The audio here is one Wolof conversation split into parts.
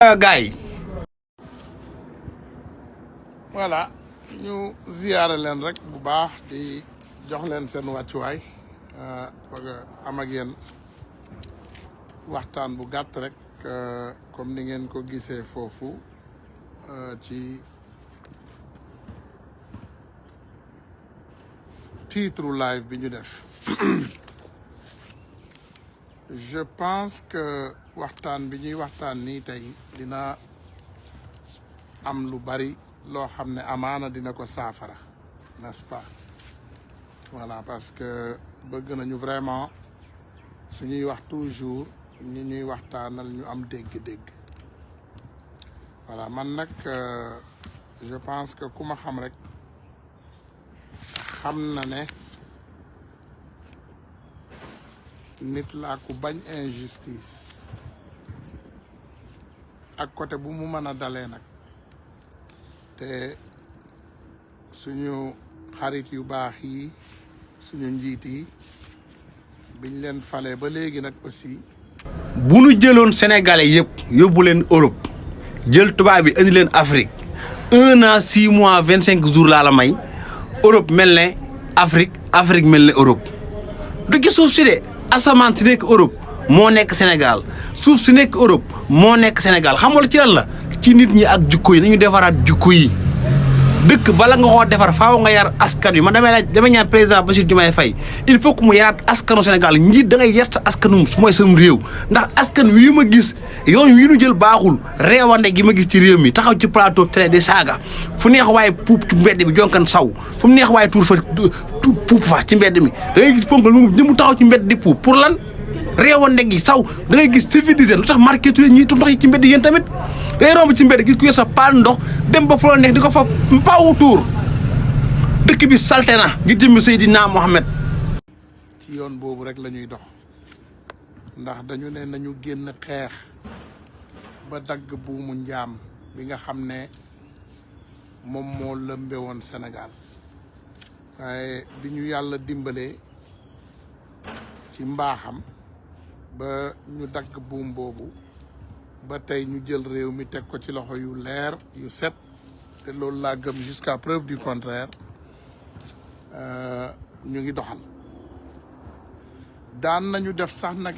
gaay voilà ñu ziyaare leen rek bu baax di jox leen seen wàccuwaay bëgg am ak yéen waxtaan bu gàtt rek comme ni ngeen ko gisee foofu ci titre live bi ñu def je pense que waxtaan bi ñuy waxtaan nii tey dina am lu bari loo xam ne amaana dina ko saafara n'est-ce pas voilà parce que bëgg nañu vraiment suñuy wax toujours ñi ñuy waxtaanal ñu am dégg-dégg voilà man nag je pense que ku ma xam rek xam na ne nit laa ku bañ injustice ak côté bu mu mën a dalee nag te suñu xarit yu baax yi suñu njiit yi biñ leen falee ba léegi nag aussi. bu nu jëloon sénégalais yëpp yóbbu leen Europe jël tubaab bi indi leen Afrique 1 an 6 mois 25 jours laa la may Europe mel ne Afrique Afrique mel ne Europe du ci suuf si de asamaan si nekk Europe moo nekk Sénégal suuf si nekk Europe moo nekk Sénégal xam nga ci lan la ci nit ñi ak jukko yi nañu defaraat jukko yi dëkk bala nga koo defar faaw nga yar askan wi man damay ñaan président Bassirou Diomaye Faye il faut que mu yaraat askanu Sénégal njiit da ngay yar sa askanu mooy sam réew ndax askan wi ma gis yoon wi nu jël baaxul réewande gi ma gis ci réew mi taxaw ci plateau télé di saaga fu neex waaye puub ci mbedd bi jonkan saw fu mu neex waaye tuur fa puub fa ci mbedd mi da ngay gis ponkal mu taxaw ci mbedd di puub pour lan réewande gi saw da ngay gis civilisé lu tax marqué tu ñi tu ndox yi ci mbedd yéen tamit day romb ci mbedd gis ku yor sa paan ndox dem ba fu la neex di ko fa paawu tuur dëkk bi salte na ngir jëmmi Seydina Mohamed. ci yoon boobu rek la ñuy dox ndax dañu ne nañu génn xeex ba dagg buumu njaam bi nga xam ne moom moo lëmbe woon Sénégal waaye bi ñu yàlla dimbalee ci mbaaxam ba ñu dagg buum boobu ba tey ñu jël réew mi teg ko ci loxo yu leer yu set te loolu laa gëm jusqu'à preuve du contraire ñu ngi doxal daan nañu def sax nag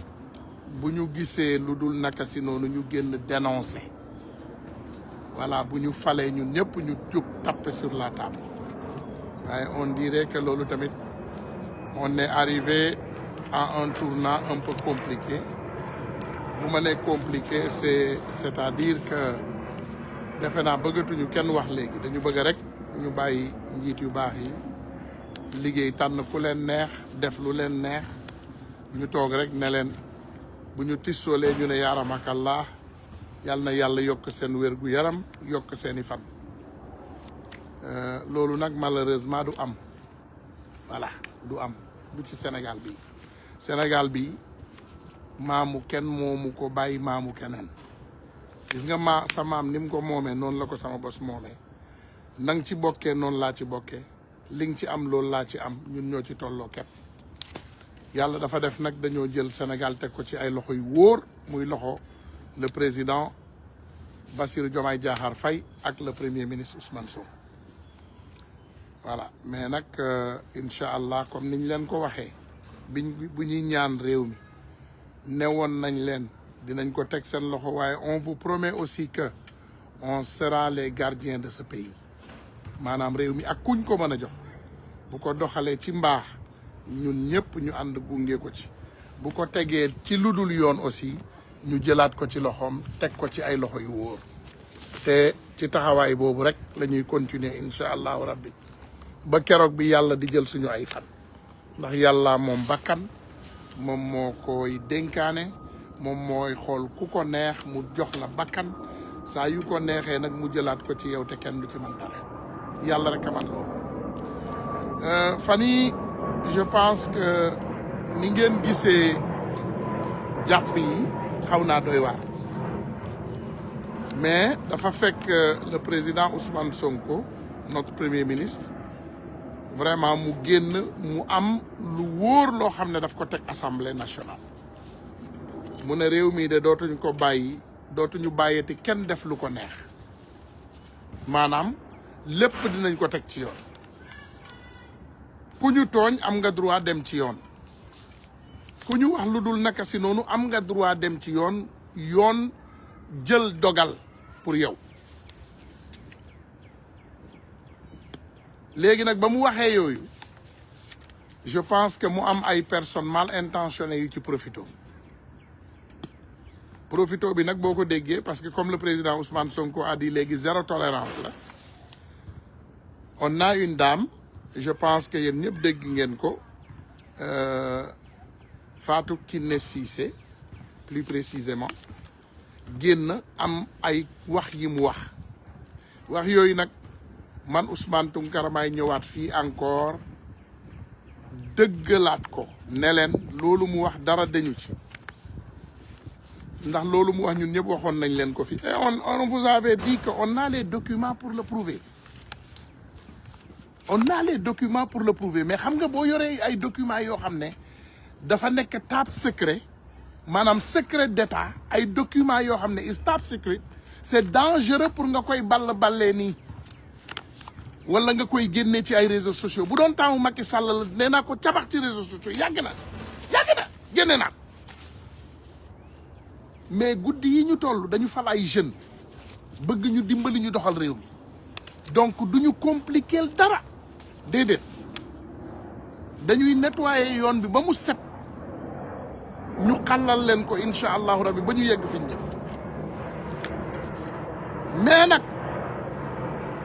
bu ñu gisee lu dul naka si noonu ñu génn dénoncer voilà bu ñu falee ñun ñëpp ñu jóg taper sur la table waaye on dirait que loolu tamit on est arrivé à un tournant un peu compliqué bu ma nee compliqué c'est-à-dire que defe naa bëggatuñu kenn wax léegi dañu bëgg rek ñu bàyyi njiit yu baax yi liggéey tànn ku leen neex def lu leen neex ñu toog rek ne leen bu ñu tissoolee ñu ne yaaramakallah yal na yàlla yokk seen wér gu yaram yokk seeni fan loolu nag malheureusement du am voilà du am du ci Sénégal bi Sénégal bi maamu kenn moomu ko bàyyi maamu keneen gis nga sa maam ni mu ko moomee noonu la ko sama bos moomee nang ci bokkee noonu laa ci bokkee li nga ci am loolu laa ci am ñun ñoo ci tolloo képp yàlla dafa def nag dañoo jël Sénégal teg ko ci ay loxo yu wóor muy loxo le président Bassirou Diomaye Diakhar Faye ak le premier ministre Ousmane Sonko voilà mais nag incha allah comme niñ leen ko waxee bu ñuy ñaan réew mi newoon nañ leen dinañ ko teg seen loxo waaye on vous promet aussi que on sera les gardiens de ce pays maanaam réew mi ak kuñ ko mën a jox bu ko doxalee ci mbaax ñun ñëpp ñu ànd gunge ko ci bu ko tegee ci lu dul yoon aussi ñu jëlaat ko ci loxoom teg ko ci ay loxo yu wóor te ci taxawaay boobu rek la ñuy continuer incha allahu rabbi ba keroog bi yàlla di jël suñu ay fan ndax yàlla moom bakkan moom moo koy dénkaane moom mooy xool ku ko neex mu jox la bakkan saa yu ko neexee nag mu jëlaat ko ci yow te kenn du ci man dara yàlla rek a man loolu fan yi je pense que ni ngeen gisee jàpp yi xaw naa doy waar mais dafa fekk le président Ousmane Sonko notre premier ministre vraiment mu génn mu am lu wóor loo xam ne daf ko teg assemblée nationale mu ne réew mii de dootuñ ko bàyyi dootuñu bàyyeeti kenn def lu ko neex maanaam lépp dinañ ko teg ci yoon ku ñu tooñ am nga droit dem ci yoon ku ñu wax lu dul naka si noonu am nga droit dem ci yoon yoon jël dogal pour yow léegi nag ba mu waxee yooyu je pense que mu am ay personnes mal intentionnées yu ci profito bi nag boo ko déggee parce que comme le président Ousmane Sonko a dit léegi zéro tolérance la on a une dame je pense que yéen ñëpp dégg ngeen ko Fatou Kiné Cissé plus précisément génn am ay wax yi mu wax yooyu nag man Ousmane Tounkara may ñëwaat fii encore dëggalaat ko ne leen loolu mu wax dara dañu ci ndax loolu mu wax ñun ñëpp waxoon nañ leen ko fi et on vous avait dit que on a les documents pour le prouver mais xam nga boo yoree ay documents yoo xam ne dafa nekk top secret maanaam secret d'état ay documents yoo xam ne is top secret c'est dangereux pour nga koy ballee nii wala nga koy génnee ci ay réseaux sociaux bu doon temps Macky Sall la nee naa ko cabax ci réseaux sociaux yàgg na génne naa mais guddi yi ñu toll dañu fal ay jeunes bëgg ñu dimbali ñu doxal réew mi donc duñu compliquer dara déedéet dañuy nettoyer yoon bi ba mu set ñu xalal leen ko incha allahu rabbi ba ñu yegg fi ñu jëm mais nag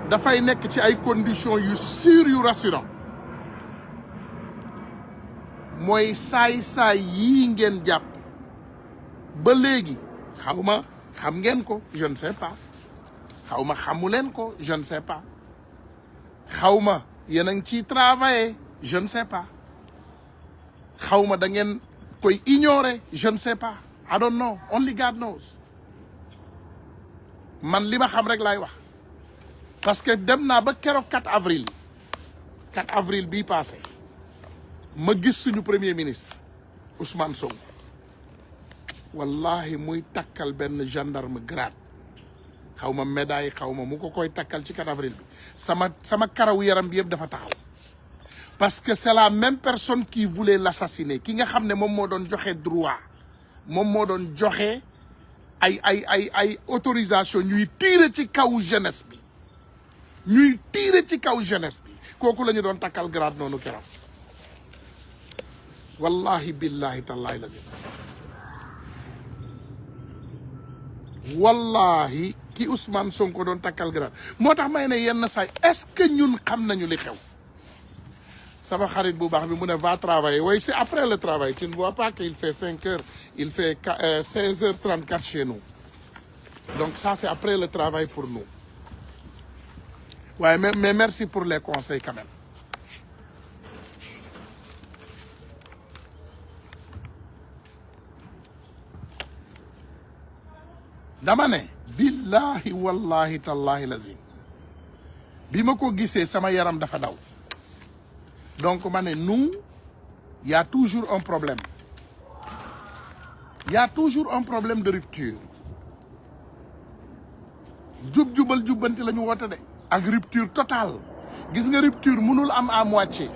dafay nekk ci ay conditions yu sûres yu rassurant mooy saay-saay yii ngeen jàpp ba léegi xaw ma xam ngeen ko je ne sais pas xaw ma xamu leen ko je ne sais pas xaw ma yéen a ngi ciy travailler je ne sais pas xaw ma da ngeen koy ignorer je ne sais pas I don't know only God knows man li ma xam rek laay wax parce que dem naa ba keroog 4 avril bii passé ma gis suñu premier ministre Ousmane Sonko wallahi muy takkal benn gendarme grade xaw ma médaille xaw ma mu ko koy takkal ci 4 avril bi sama karaw yaram bi yëpp dafa taxaw parce que c'est la même personne qui voulait l'assassiner ki nga xam ne moom moo doon joxe droit moom moo doon joxe ay autorisation ñuy tirer ci kaw jeunesse bi kooku la ñu doon takkal grade noonu keroog wallahi billahi tallahi lazim wallahi ki Ousmane Sonko doon takkal grade moo tax may ne yenn saay est-ce que ñun xam nañu li xew sama xarit bu baax bi mu ne va travailler oui c'est après le travail tu ne vois pas qu'il fait 5 heures il fait 16h34 chez nous donc ça c'est après le travail pour nous waaye mais merci pour les conseils quand même dama ne billahi wallahi tallahi lazim bi ma ko gisee sama yaram dafa daw donc ma ne nous y a toujours un problème de rupture jubal jubbanti la ñu woote de ak rupture totale gis nga rupture mënul am à moitié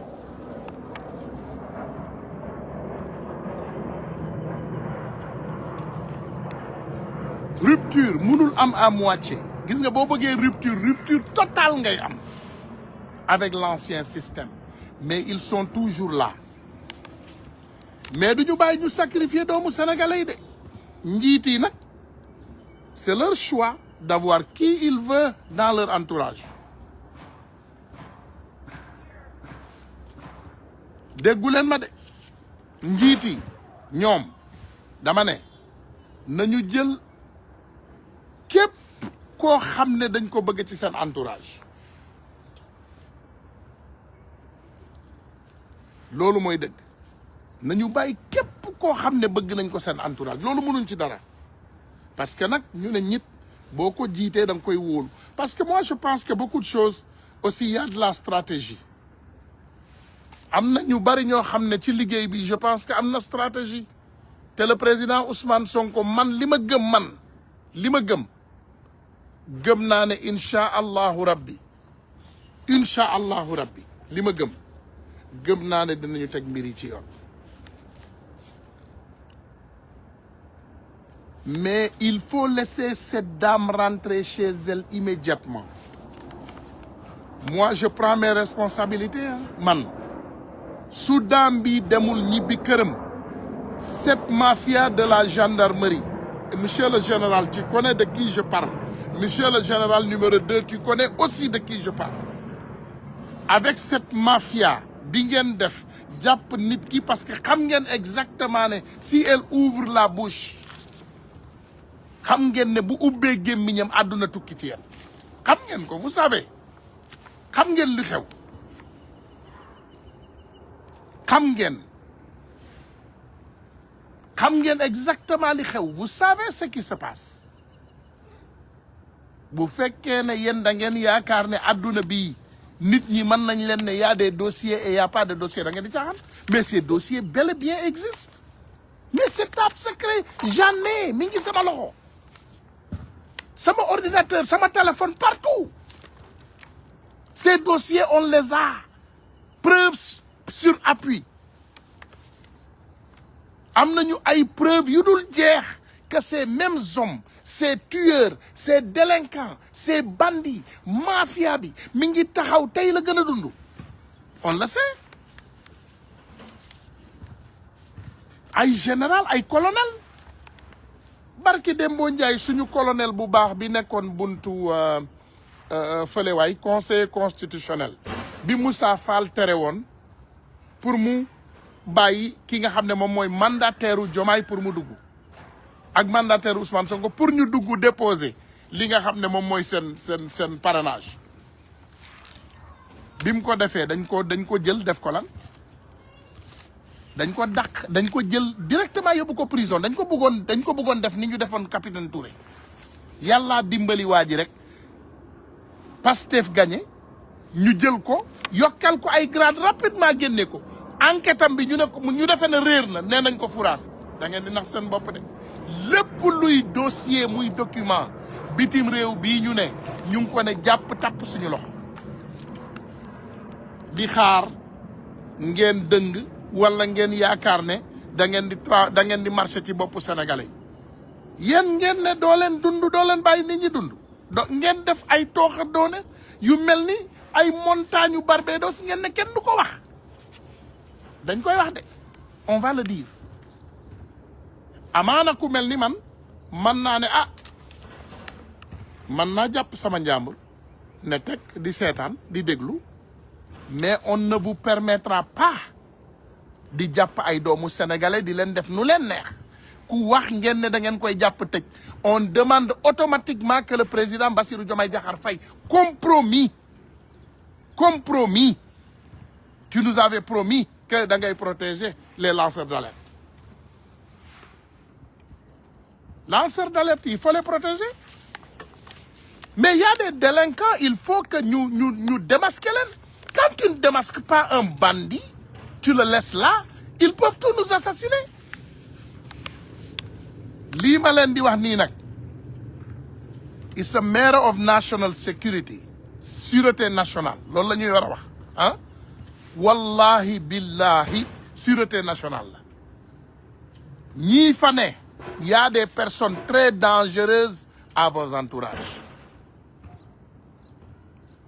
rupture mënul am à moitié gis nga boo bëggee rupture totale ngay am avec l'ancien système mais ils sont toujours là mais duñu bàyyi ñu sacrifier doomu sénégalais yi de njiit yi nag c'est leur choix d'avoir qui ils veulent dans leur entourage déggu leen ma de njiit yi ñoom dama ne nañu jël képp koo xam ne dañ ko bëgg ci seen entourage loolu mooy dëgg nañu bàyyi képp koo xam ne bëgg nañ ko seen entourage loolu mënuñ ci dara parce que nag ñu ne ñit boo ko jiitee da nga koy wóolu parce que moi je pense que beaucoup de choses aussi il y a de la stratégie am na ñu bari ñoo xam ne ci liggéey bi je pense que am na stratégie te le président Ousmane Sonko man li ma gëm man li ma gëm naa ne incha allahu rabbi li ma gëm naa ne dinañu teg mbir yi ci yoon. Mais il faut laisser cette dame rentrer chez elle immédiatement. Moi, je prends mes responsabilités, hein. Man, su dame bi demul ñibbi këram, cette mafia de la gendarmerie, monsieur le général, tu connais de qui je parle. Monsieur le général numéro 2, tu connais aussi de qui je parle. Avec cette mafia, bi ngeen def jàpp nit ki parce que xam ngeen exactement ne si elle ouvre la bouche, xam ngeen ne bu ubbee gémmiñam àdduna tukki ci yéen. Xam ngeen ko, vous savez. Xam ngeen li xew. Xam ngeen exactement li xew. Vous savez ce qui se passe. Bu fekkee ne yéen da ngeen yaakaar ne àdduna bii nit ñi mën nañ leen ne y a des dossiers et y a pas de dossiers da ngeen di caaxaan. Mais ces dossiers bel et bien existent. Mais c'est top secret. J'en ai mi ngi sama loxo. Sama ordinateur, sama téléphone, partout. Ces dossiers, on les a. Preuves sur appui. Am nañu ay preuves yu dul jeex que ces mêmes hommes, ces tueurs, ces délinquants, ces bandits, mafia bi mi ngi taxaw tey la gën a dund. On le sait. Ay général, ay colonel. Barki Dembo Ndiaye suñu colonel bu baax bi nekkoon buntu fële waay conseil constitutionnel bi Moussa Fall tere woon pour mu bàyyi ki nga xam ne moom mooy mandataire u Diomaye pour mu dugg ak mandataire Ousmane Sonko pour ñu dugg déposer li nga xam ne moom mooy seen parrainage bi mu ko defee dañ ko jël def ko lan dañ ko dàq dañ ko jël directement yóbbu ko prison dañ ko bëggoon def ni ñu defoon capitaine Touré yàlla dimbali waa ji rek Pastef gagné ñu jël ko yokkal ko ay grade rapidement génne ko enquête am bi ñu defee ne réer na nee nañ ko furaas da ngeen di nax seen bopp de lépp luy dossier muy document bitim réew bii ñu ngi ko ne jàpp tapp suñu loxo di xaar ngeen dëng wala ngeen yaakaar ne da ngeen di marché ci boppu sénégalais yi yéen ngeen ne doo leen bàyyi nit ñi dund ngeen def ay tooxa doone yu mel ni ay montagne yu Barbados ngeen ne kenn du ko wax dañ koy wax de on va le dire amaana ku mel ni man naa ne man naa jàpp sama njàmbur ne teg di seetaan di déglu mais on ne vous permettra pas di jàpp ay doomu sénégalais di leen def nu leen neex ku wax ngeen ne da ngeen koy jàpp tëj on demande automatiquement que le président Bassirou Diomaye Diakhar Faye compromis tu nous avais promis que da ngay protéger les lanceurs d'alerte il faut les protéger mais il y a des délinquants il faut que ñu démasquer leen quand tu ne démasques pas un bandit tu le laisses là, ils peuvent tous nous assassiner. Lii ma leen di wax nii nag it's a matter of national security sûreté nationale loolu la ñuy war a wax wallahi billahi sûreté nationale la ñii fa ne y a des personnes très dangereuses à vos entourages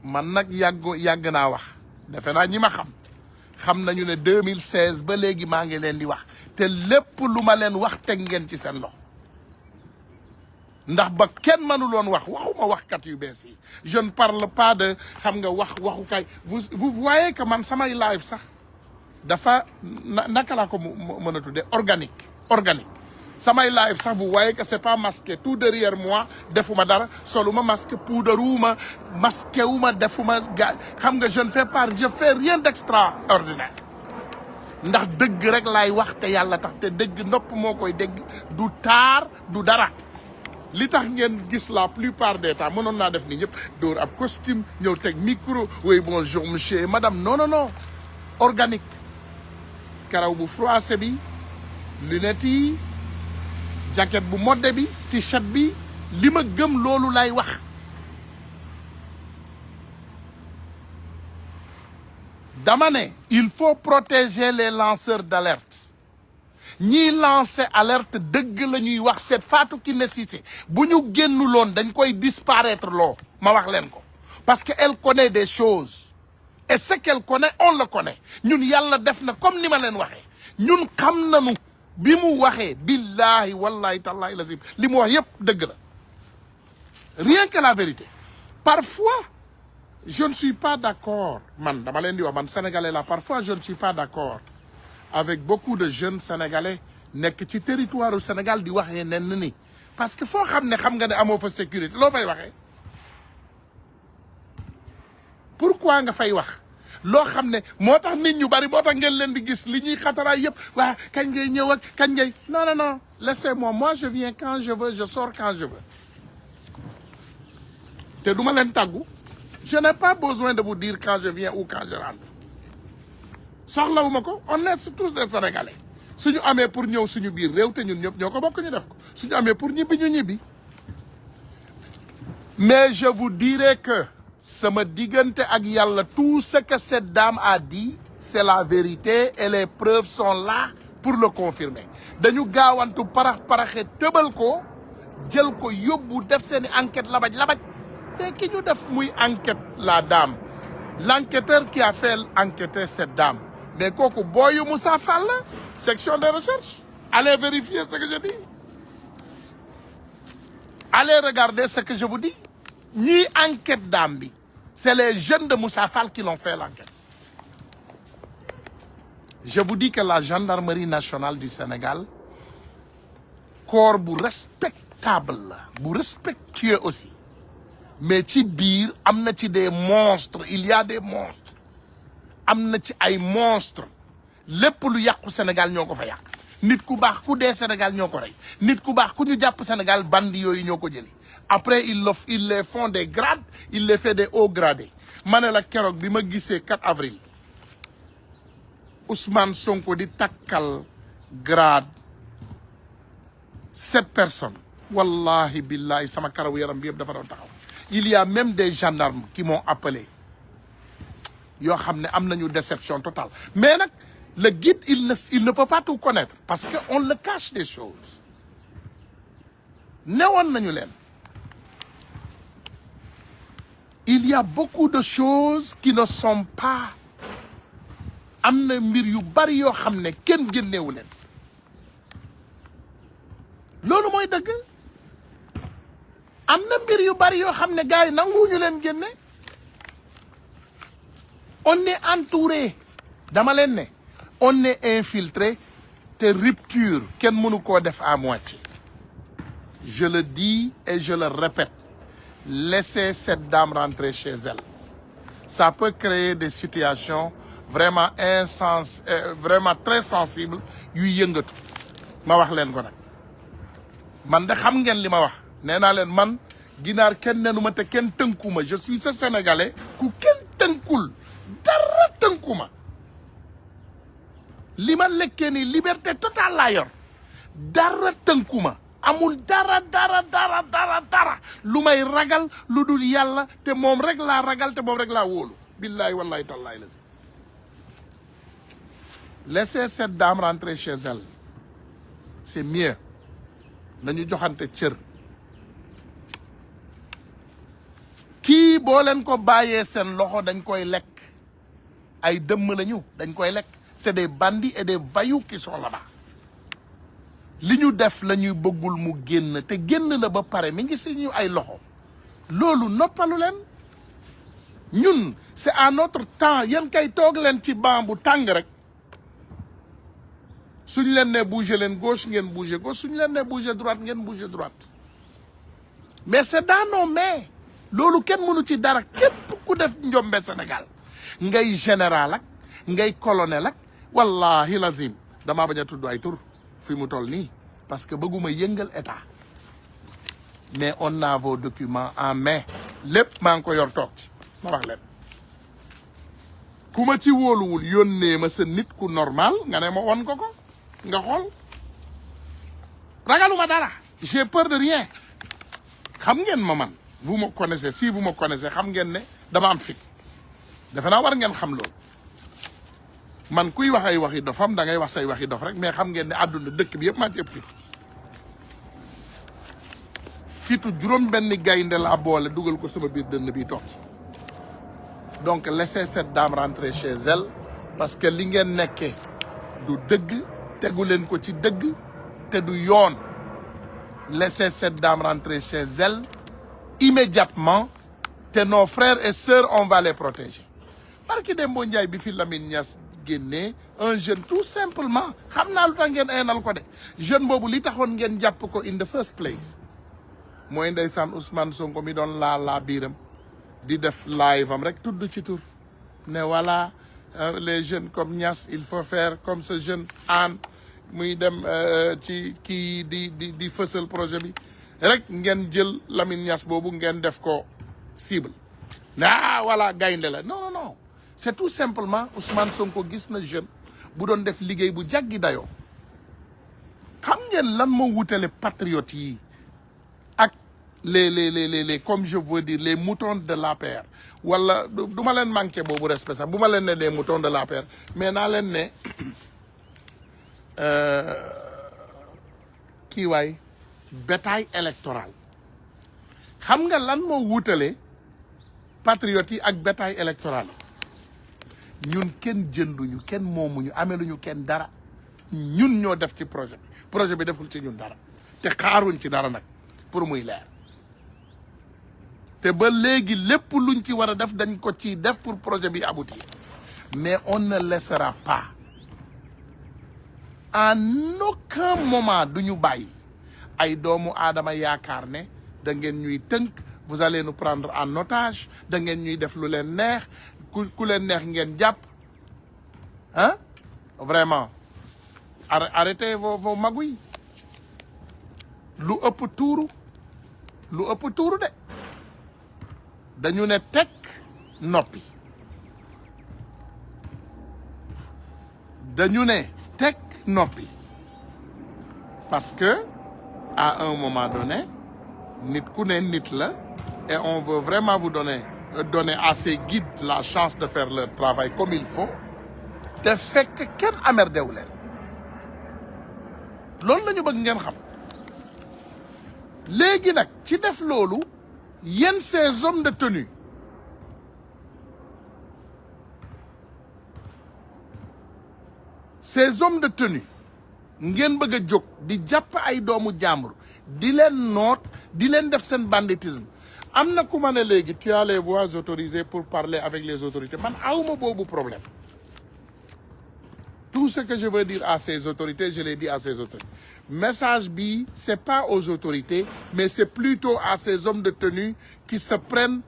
man nag yàgg naa wax defe naa ñi ma xam nañu ne 2016 ba léegi maa ngi leen di wax te lépp lu ma leen wax teg ngeen ci seen loxo ndax ba kenn mënuloon waxuma waxkat yu bees yi je ne parle pas de xam nga waxukaay vous voyez que man samay live sax dafa naka laa ko mën a tuddee organique samay live sax vous voyez que c'est pas masqué tout derrière moi defuma dara soluma masque puudaruma masqué wuma defuma xam nga je fais rien d'extraordinaire ndax dëgg rek laay wax te yàlla tax te dëgg nopp moo koy dégg du taar du dara li tax ngeen gis la plupart des temps mënoon naa def ni ñëpp dóor ab costume ñëw teg micro oui bonjour monsieur et madame non organique karaw bu froissé bi lunettes yi jacket bu modde bi t-shirt bi li ma gëm loolu lay wax. dama ne il faut protéger les lanceurs d'alerte ñiy lancer alerte dëgg la ñuy wax cette Fatou Kiné Cissé bu ñu génnuloon dañ koy disparaître loo ma wax leen ko parce que elle connaît des choses et ce qu'elle connaît on le connaît ñun yàlla def na comme ni ma leen waxee ñun xam nañu bi mu waxee billahi wallahi tallahi lazim li mu wax yépp dëgg la rien que la vérité. Parfois je ne suis pas d'accord man dama leen di wax man sénégalais la parfois je ne suis pas d'accord avec beaucoup de jeunes sénégalais nekk ci territoire du Sénégal di waxee nen ni parce que foo xam nga ne amoo fa sécurité loo fay waxee pourquoi nga fay wax loo xam ne moo tax nit ñu bari moo tax ngeen leen di gis li ñuy xataraay yëpp waa kañ ngay ñëw ak kañ ngay non laissez-moi moi je viens quand je veux je sors quand je veux te duma leen tàggu je n'ai pas besoin de vous dire quand je viens ou quand je rentre soxlawuma ko on est tous des Sénégalais suñu amee pour ñëw suñu biir réew te ñun ñëpp ñoo ko bokk ñu def ko suñu amee pour ñibbi ñu ñibbi mais je vous dirai que sama diggante ak yàlla tout ce que cette dame a dit c'est la vérité et les preuves sont là pour le confirmer dañu gaawantu paraxe tëbal ko jël ko yóbbu def seeni enquête labaj te ki ñu def muy enquête la dame l'enquêteur qui a fait enquêter cette dame mais kooku booyu Moussa Fall la section de recherche allez vérifier ce que je dis allez regarder ce que je vous dis ñii enquête dame bi c'est les jeunes de Moussa Fall qui l'ont fait l'enquête je vous dis que la gendarmerie nationale du Sénégal corps bu respectable la bu respectueux aussi mais ci biir am na ci des monstres il y a des monstres am na ci ay monstres lépp lu yàqu Sénégal ñoo ko fa yàq nit ku baax ku dee Sénégal ñoo ko rey nit ku baax ku ñu jàpp Sénégal bandi yooyu ñoo ko jëli après ils les font des grades ils les fait des hauts gradés ma ne la keroog bi ma gisee 4 avril Ousmane Sonko di takkal grade 7 personnes wallahi billahi sama karaw yaram bi yëpp dafa doon taxaw il y a même des gendarmes qui m'ont appelé yoo xam ne am nañu déception totale mais nag le guide il ne peut pas tout connaître parce que on le cache des choses newoon nañu leen il y a beaucoup de choses qui ne sont pas am na mbir yu bari yoo xam ne kenn génneewu leen loolu mooy dëgg am na mbir yu bari yoo xam ne gars yi nanguwuñu leen génne on est entouré dama leen ne on est infiltré te rupture kenn mënu koo def à moitié je le dis et je le répète laissez cette dame rentrer chez elle ça peut créer des situations vraiment vraiment très sensibles yuy yëngatu ma wax leen ko nag man de xam ngeen li ma wax nee naa leen man ginaar kenn nenuma te kenn tënkuma je suis ce Sénégalais ku kenn tënkul dara tënkuma li ma lekkee ni liberté totale laa yor dara tënkuma amul dara lu may ragal lu dul yàlla te moom rek laa ragal te moom rek laa wóolu billahi wallahi tallahi la si laissez cette dame rentrer chez elle c'est mieux nañu joxante cër kii boo leen ko bàyyee seen loxo dañ koy lekk ay dëmm lañu dañ koy lekk c'est des bandits et des voyous qui sont là-bas li ñu def la ñuy bëggul mu génn te génn na ba pare mi ngi si ñu ay loxo loolu noppalu leen ñun c'est à notre temps yéen kay toog leen ci banc bu tàng rek suñ leen ne bouger leen gauche ngeen bouger gauche suñ leen ne bouger droite ngeen bouger droite mais c'est dans nos mains loolu kenn mënu ci dara képp ku def njombe Sénégal ngay général ak ngay colonel ak wallahi lazim damaa bañ a tudd ay tur fi mu toll nii parce que bëgguma yëngal état mais on a vos documents en main lépp maa ngi ko yor toog ci ma wax leen ku ma ci wóoluwul yónnee ma sa nit ku normal nga ne ma won ko nga xool ragaluma dara j'ai peur de rien xam ngeen ma man vous me connaissez si vous me connaissez xam ngeen ne dama am fit defe naa war ngeen xam loolu man kuy wax ay waxi dofam da ngay wax say waxi dof rek mais xam ngeen ne àdduna dëkk bi yëpp maa ci ëpp fit fitu juróom benn gaynde laa boole dugal ko sama biir dënn bi toog donc laissez cette dame rentrer chez elle parce que li ngeen nekkee du dëgg tegu leen ko ci dëgg te du yoon laissez cette dame rentrer chez elle immédiatement te nos frères et sœurs on va les protéger barki Dembo Ndiaye bi fi Lamine Niass génnee un jeune tout simplement xam naa lu tax ngeen eenal ko de jeune boobu li taxoon ngeen jàpp ko in the first place mooy ndeysaan Ousmane Sonko mi doon laa biiram di def live am rek tudd ci tur ne voilà les jeunes comme Niass il faut faire comme ce jeune Anne muy dem ci kii di fësal projet bi rek ngeen jël Lamine Niass boobu ngeen def ko cible voilà gaynde la non non non c'est tout simplement Ousmane Sonko gis na jeune bu doon def liggéey bu jàggi dayoo xam ngeen lan moo wutale patriotes yi ak les comme je veux dire les moutons de l'APR wala du ma leen manqué boobu respect sax bu ma leen ne les moutons de l'APR mais naa leen ne kii waay bétail électoral xam nga lan moo wutale patriotes yi ak bétail électoral yi ñun kenn jënduñu kenn moomuñu ameluñu kenn dara ñun ñoo def ci projet bi deful ci ñun dara te xaaruñ ci dara nag pour muy leer te ba léegi lépp luñ ci war a def dañ ko ci def pour projet bi aboutir mais on ne laissera pas en aucun moment duñu bàyyi ay doomu aadama yaakaar ne da ngeen ñuy tënk vous allez nous prendre en otage da ngeen ñuy def lu leen neex ku leen neex ngeen jàpp ah vraiment arrêtez vos magouilles lu ëpp tuuru de dañu ne teg noppi dañu ne teg noppi parce que à un moment donné nit ku ne nit la et on veut vraiment vous donner à ces guides la chance de faire leur travail comme il faut te fekk kenn amerdewu leen loolu la ñu bëgg ngeen xam léegi nag ci def loolu yéen ces hommes de tenue ngeen bëgg a jóg di jàpp ay doomu jàmbur di leen noot di leen def seen banditisme am na ku ma ne léegi tu as les voies autorisées pour parler avec les autorités man awma boobu problème tout ce que je veux dire à ces autorités je l'ai dit à ces autorités message bi c'est pas aux autorités mais c'est plutôt à ces hommes de tenue qui se prennent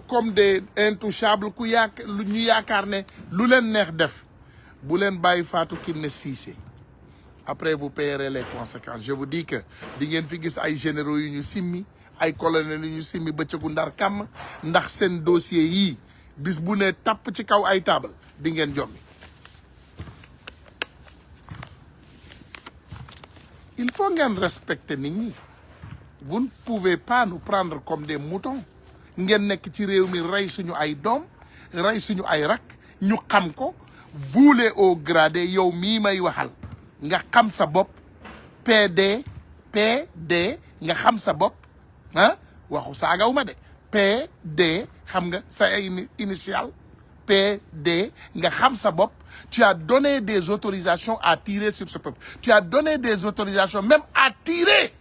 comme des intouchables lu ñu yaakaar ne lu leen neex def bu leen bàyyi Fatou Kiné Cissé après vous payerez les conséquences je vous dis que di ngeen fi gis ay généraux yu ñu simmi ay colonels yu ñu simmi bëccëgu ndar kàmm ndax seen dossier yii bis bu ne tapp ci kaw ay table di ngeen jommi il faut ngeen respecter nit ñi vous ne pouvez pas nous prendre comme des moutons ngeen nekk ci réew mi rey suñu ay doom rey suñu ay rak ñu xam ko vous les hauts gradés yow mii may waxal nga xam sa bopp PD nga xam sa bopp ah waxu saagaw ma de PD xam nga sa initial PD nga xam sa bopp tu as donné des autorisations à tirer sur ce peuple tu as donné des autorisations même à tirer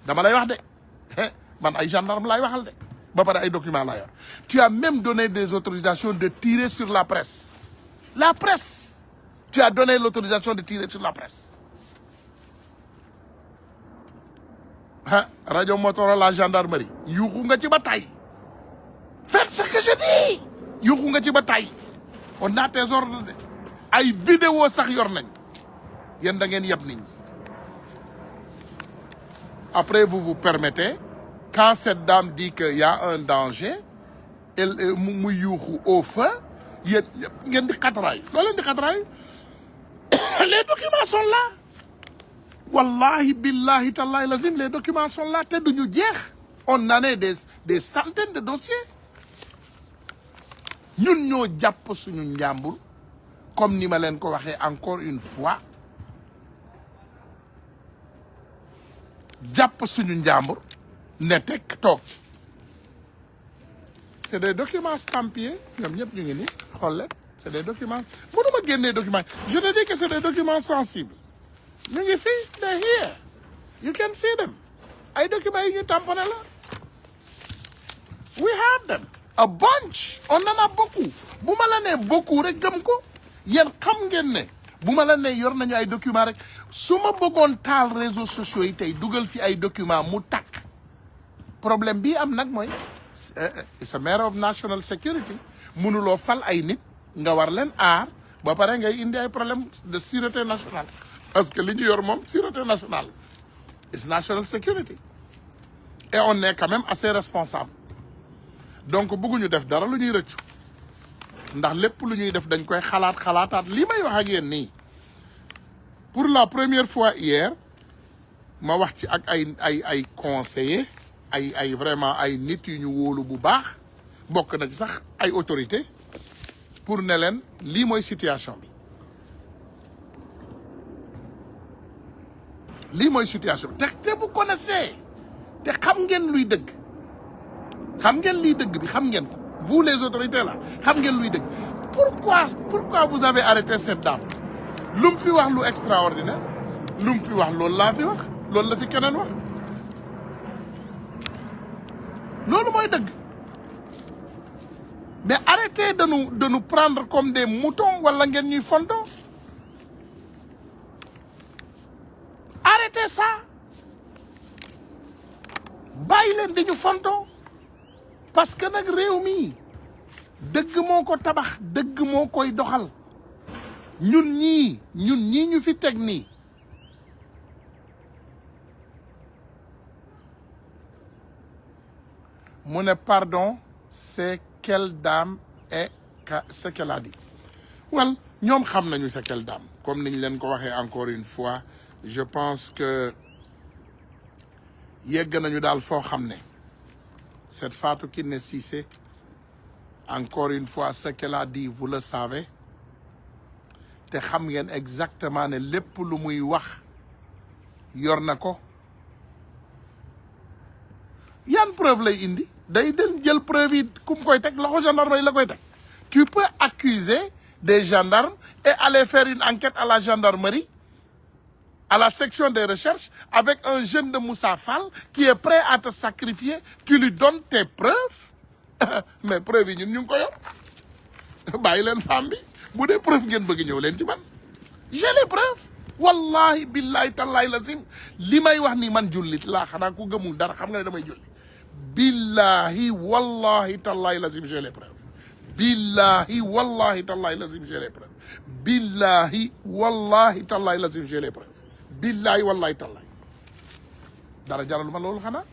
dama lay wax de man ay gendarme laay waxal de ba pare ay documents laa yor tu as même donné des autorisations de tirer sur la presse tu as donné l'autorisation de tirer sur la presse radio Motorola gendarmerie yuuxu nga ci ba tay faites ce que je dis yuuxu nga ci ba tay on a tes ordres de ay vidéo sax yor nañ yéen da ngeen yeb nit ñi après vous permettez quand cette dame dit qu'il y a un danger elle mu yuuxu au feu yéen ngeen di xatraay loo leen di xatraay les documents sont là wallahi billahi tallahi lazim les documents sont là te duñu jeex. On en a des centaines de dossiers. ñun ñoo jàpp suñu njàmbur comme ni ma leen ko waxee encore une fois jàpp suñu njàmbur ne tekk toog ci. C'est des documents estampillés ñoom ñëpp ñu ngi nii xool leen c'est des documents mënuma génnee documents je te dis que c'est des documents sensibles ñu ngi fii they're here you can see them ay documents yi ñu tamponné la we have them a bunch on en a beaucoup bu ma la nee beaucoup rek gëm ko yéen xam ngeen ne bu ma la nee yor nañu ay documents rek su ma bëggoon taal réseaux sociaux yi tey dugal fi ay documents mu takk problème bii am nag mooy it's a matter of national security mënuloo fal ay nit nga war leen aar ba pare ngay indi ay problème de sûreté nationale parce que li ñu yor moom sûreté nationale it's national security et on est quand même assez responsable donc bëgguñu def dara lu ñuy rëccu ndax lépp lu ñuy def dañ koy xalaataat li may wax ak yéen nii pour la première fois hier ma wax ci ak ay conseillers ay vraiment ay nit yu ñu wóolu bu baax bokk na ci sax ay autorités pour ne leen lii mooy situation bi lii mooy situation bi te vous connaissez te xam ngeen luy dëgg xam ngeen liy dëgg bi xam ngeen ko vous les autorités là xam ngeen luy dëgg pourquoi vous avez arrêté cette dame lu mu fi wax lu extraordinaire lu mu fi wax loolu laa fi wax loolu la fi keneen wax loolu mooy dëgg mais arrêtez de nous prendre comme des moutons wala ngeen ñuy fonto arrêtez ça bàyyi leen di ñu fonto parce que nag réew mi dëgg moo ko tabax dëgg moo koy doxal ñun ñii ñu fi teg nii mu ne pardon c'est quelle dame et ce qu'elle a dit well ñoom xam nañu c'est quelle dame comme niñ leen ko waxee encore une fois je pense que yegg nañu daal foo xam ne cette Fatou Kiné Cissé encore une fois ce qu'elle a dit vous le savez te xam ngeen exactement ne lépp lu muy wax yor na ko yan preuve lay indi day del jël preuve yi kum koy teg loxo gendarmerie la koy teg tu peux accuser des gendarmes et aller faire une enquête à la gendarmerie à la section des recherches avec un jeune de Moussa Fall qui est prêt à te sacrifier tu lui donnes tes preuves mais preuve yi ñun ñu ngi ko yor bàyyi leen femme bi bu dee preuve ngeen bëgg ñëw leen ci man j'ai les preuves wallahi billahi tallahi lazim li may wax ni man jullit laa xanaa ku gëmul dara xam nga ne damay julli billahi wallahi tallahi lazim j'ai les preuves billahi wallahi tallahi lazim j'ai les preuves billahi wallahi tallahi lazim j'ai les preuves billahi wallahi tallahi dara jaralu ma loolu xanaa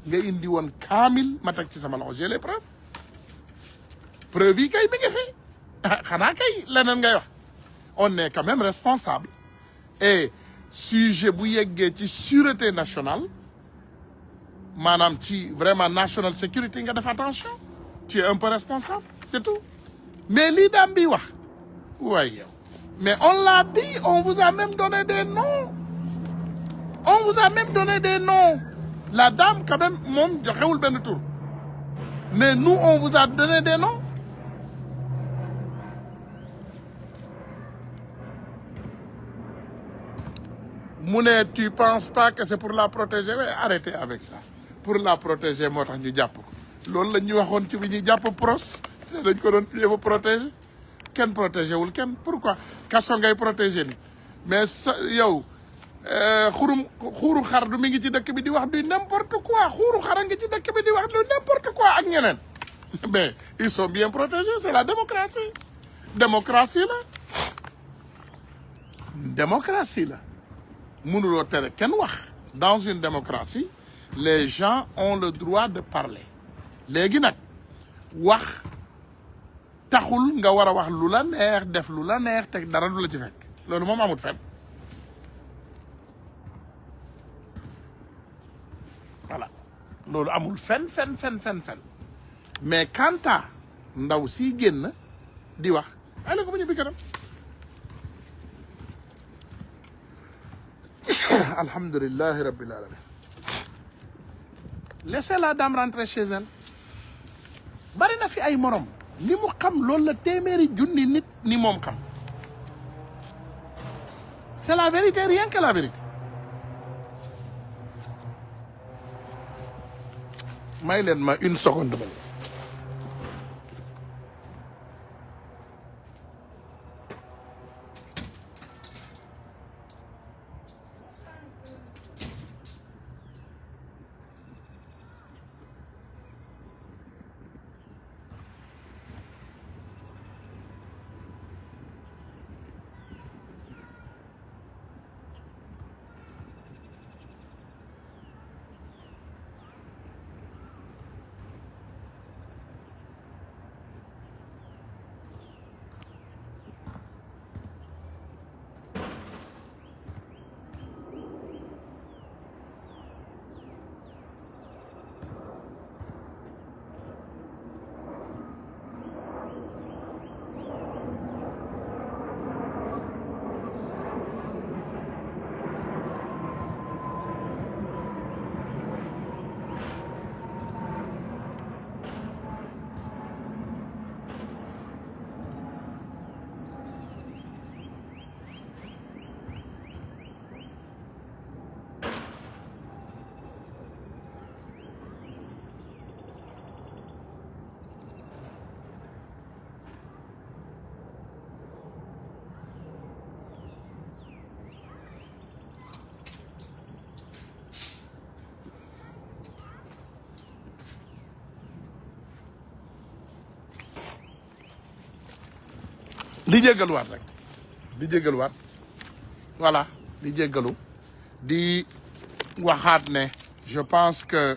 nga indi woon kaamil ma teg ci sama loxo j'ai les preuves preuve yi kay mi ngi fi xanaa kay leneen ngay wax on est quand même responsable et sujet bu yeggee ci sûreté nationale maanaam ci vraiment national security nga def attention tu es un peu responsable c'est tout mais lii daam bi wax waaye yow mais on l'a dit on vous a même donné des noms on vous a même donné des noms la dame quand même moom joxewul benn tur mais nous on vous a donné des noms mu ne tu penses pas que c'est pour la protéger mais arrêtez avec ça pour la protéger moo tax ñu jàpp ko loolu la ñuy waxoon ci bi ñuy jàpp pros dañ ko doon jéem a protéger kenn protégé wul kenn pourquoi kaso ngay protéger ni mais sa yow xuuru xar du mi ngi ci dëkk bi di wax du n'importe quoi xuuru xar a ngi ci dëkk bi di wax du n'importe quoi ak ñeneen mais ils sont bien protégés c'est la démocratie démocratie la mënuloo tere kenn wax dans une démocratie les gens ont le droit de parler léegi nag wax taxul nga war a wax lu la neex def lu la neex teg dara du la ci fekk loolu moom amut fenn. voilà loolu amul fen mais kanta ndaw si génn di wax ale ko ba ñibbi kanam alhamdulillahi rabbil alamin laissez la dame rentrer chez elle bari na fi ay morom li mu xam loolu la téeméeri junni nit ni moom xam c'est la vérité rien que la vérité may leen ma une seconde ba di jéggaluwaat rek di jéggaluwaat voilà di jéggalu di waxaat ne je pense que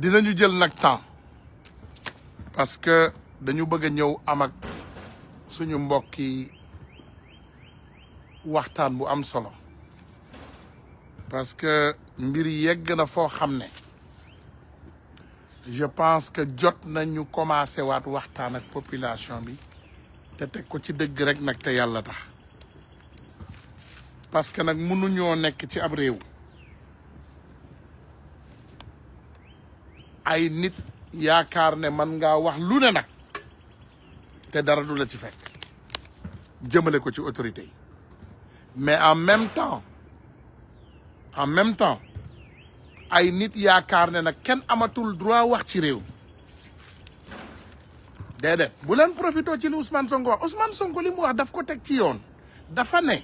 dinañu jël nag temps parce que dañu bëgg a ñëw am ak suñu mbokki waxtaan bu am solo parce que mbir yegg na foo xam ne je pense que jot nañu commencé waat waxtaan ak population bi te teg ko ci dëgg rek nag te yàlla tax parce que nag mënuñoo nekk ci ab réew ay nit yaakaar ne man ngaa wax lu ne nag te dara du la ci fekk jëmale ko ci autorité yi mais en même temps ay nit yaakaar ne nag kenn amatul droit wax ci réew mi déedéet bu leen profité ci li Ousmane Sonko wax Ousmane Sonko li mu wax daf ko teg ci yoon dafa ne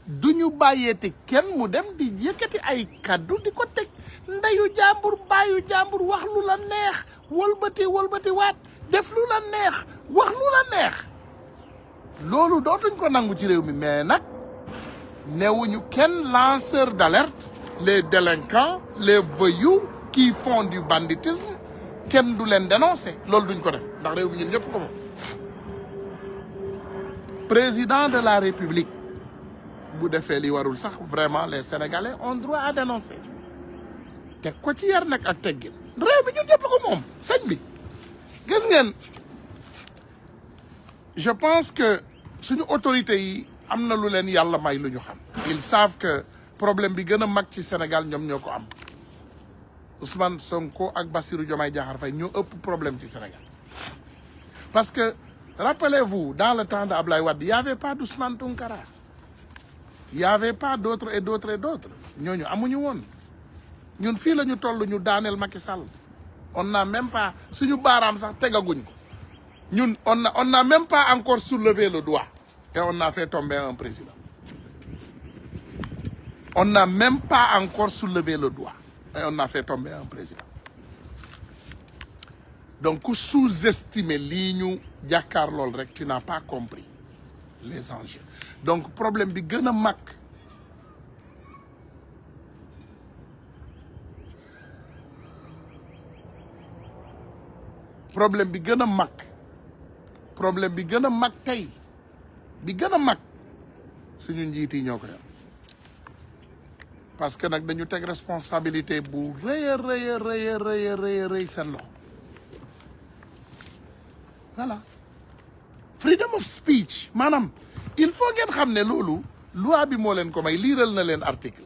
du ñu bàyyeeti kenn mu dem di yëkkati ay kaddu di ko teg ndeyu jàmbur bàyyu jàmbur wax lu la neex wëlbati waat def lu la neex wax lu la neex loolu dootuñ ko nangu ci réew mi mais nag newuñu kenn lanceur d'alerte les délinquants les voyous qui font du banditisme kenn du leen dénoncer loolu duñ ko def ndax réew mi ñun ñëpp ko moom président de la république bu defee li warul sax vraiment les sénégalais ont droit à dénoncer teg ko ci yar nag ak teggin réew mi ñun ñëpp ko moom sëñ bi gis ngeen je pense que suñu autorités yi am na lu leen yàlla may lu ñu xam ils savent que problème bi gën a mag ci Sénégal ñoom ñoo ko am Ousmane Sonko ak Bassirou Diomaye Diakhar Faye ñoo ëpp problème ci Sénégal parce que rappelez-vous dans le temps de Ablaye Wade il y avait pas d'Ousmane Tounkara il y avait pas d'autres et d'autres et d'autres ñooñu amuñu woon ñun fii la ñu toll ñu daaneel Macky Sall on n'a même pas suñu baaraam sax tegaguñ ko ñun on n'a même pas encore soulevé le doigt et on a fait tomber un président on n'a même pas encore soulevé le doigt et on a fait tomber un président donc ku sous-estimer lii ñu jàkkaar lool rek tu n'as pas compris les enjeux donc problème bi gën a mag problème bi gën a mag tey bi gën a mag suñu njiit yi ñoo ko yor parce que nag dañu teg responsabilité bu rëy seen loxo voilà freedom of speech maanaam il faut ngeen xam ne loolu loi bi moo leen ko may liiral na leen article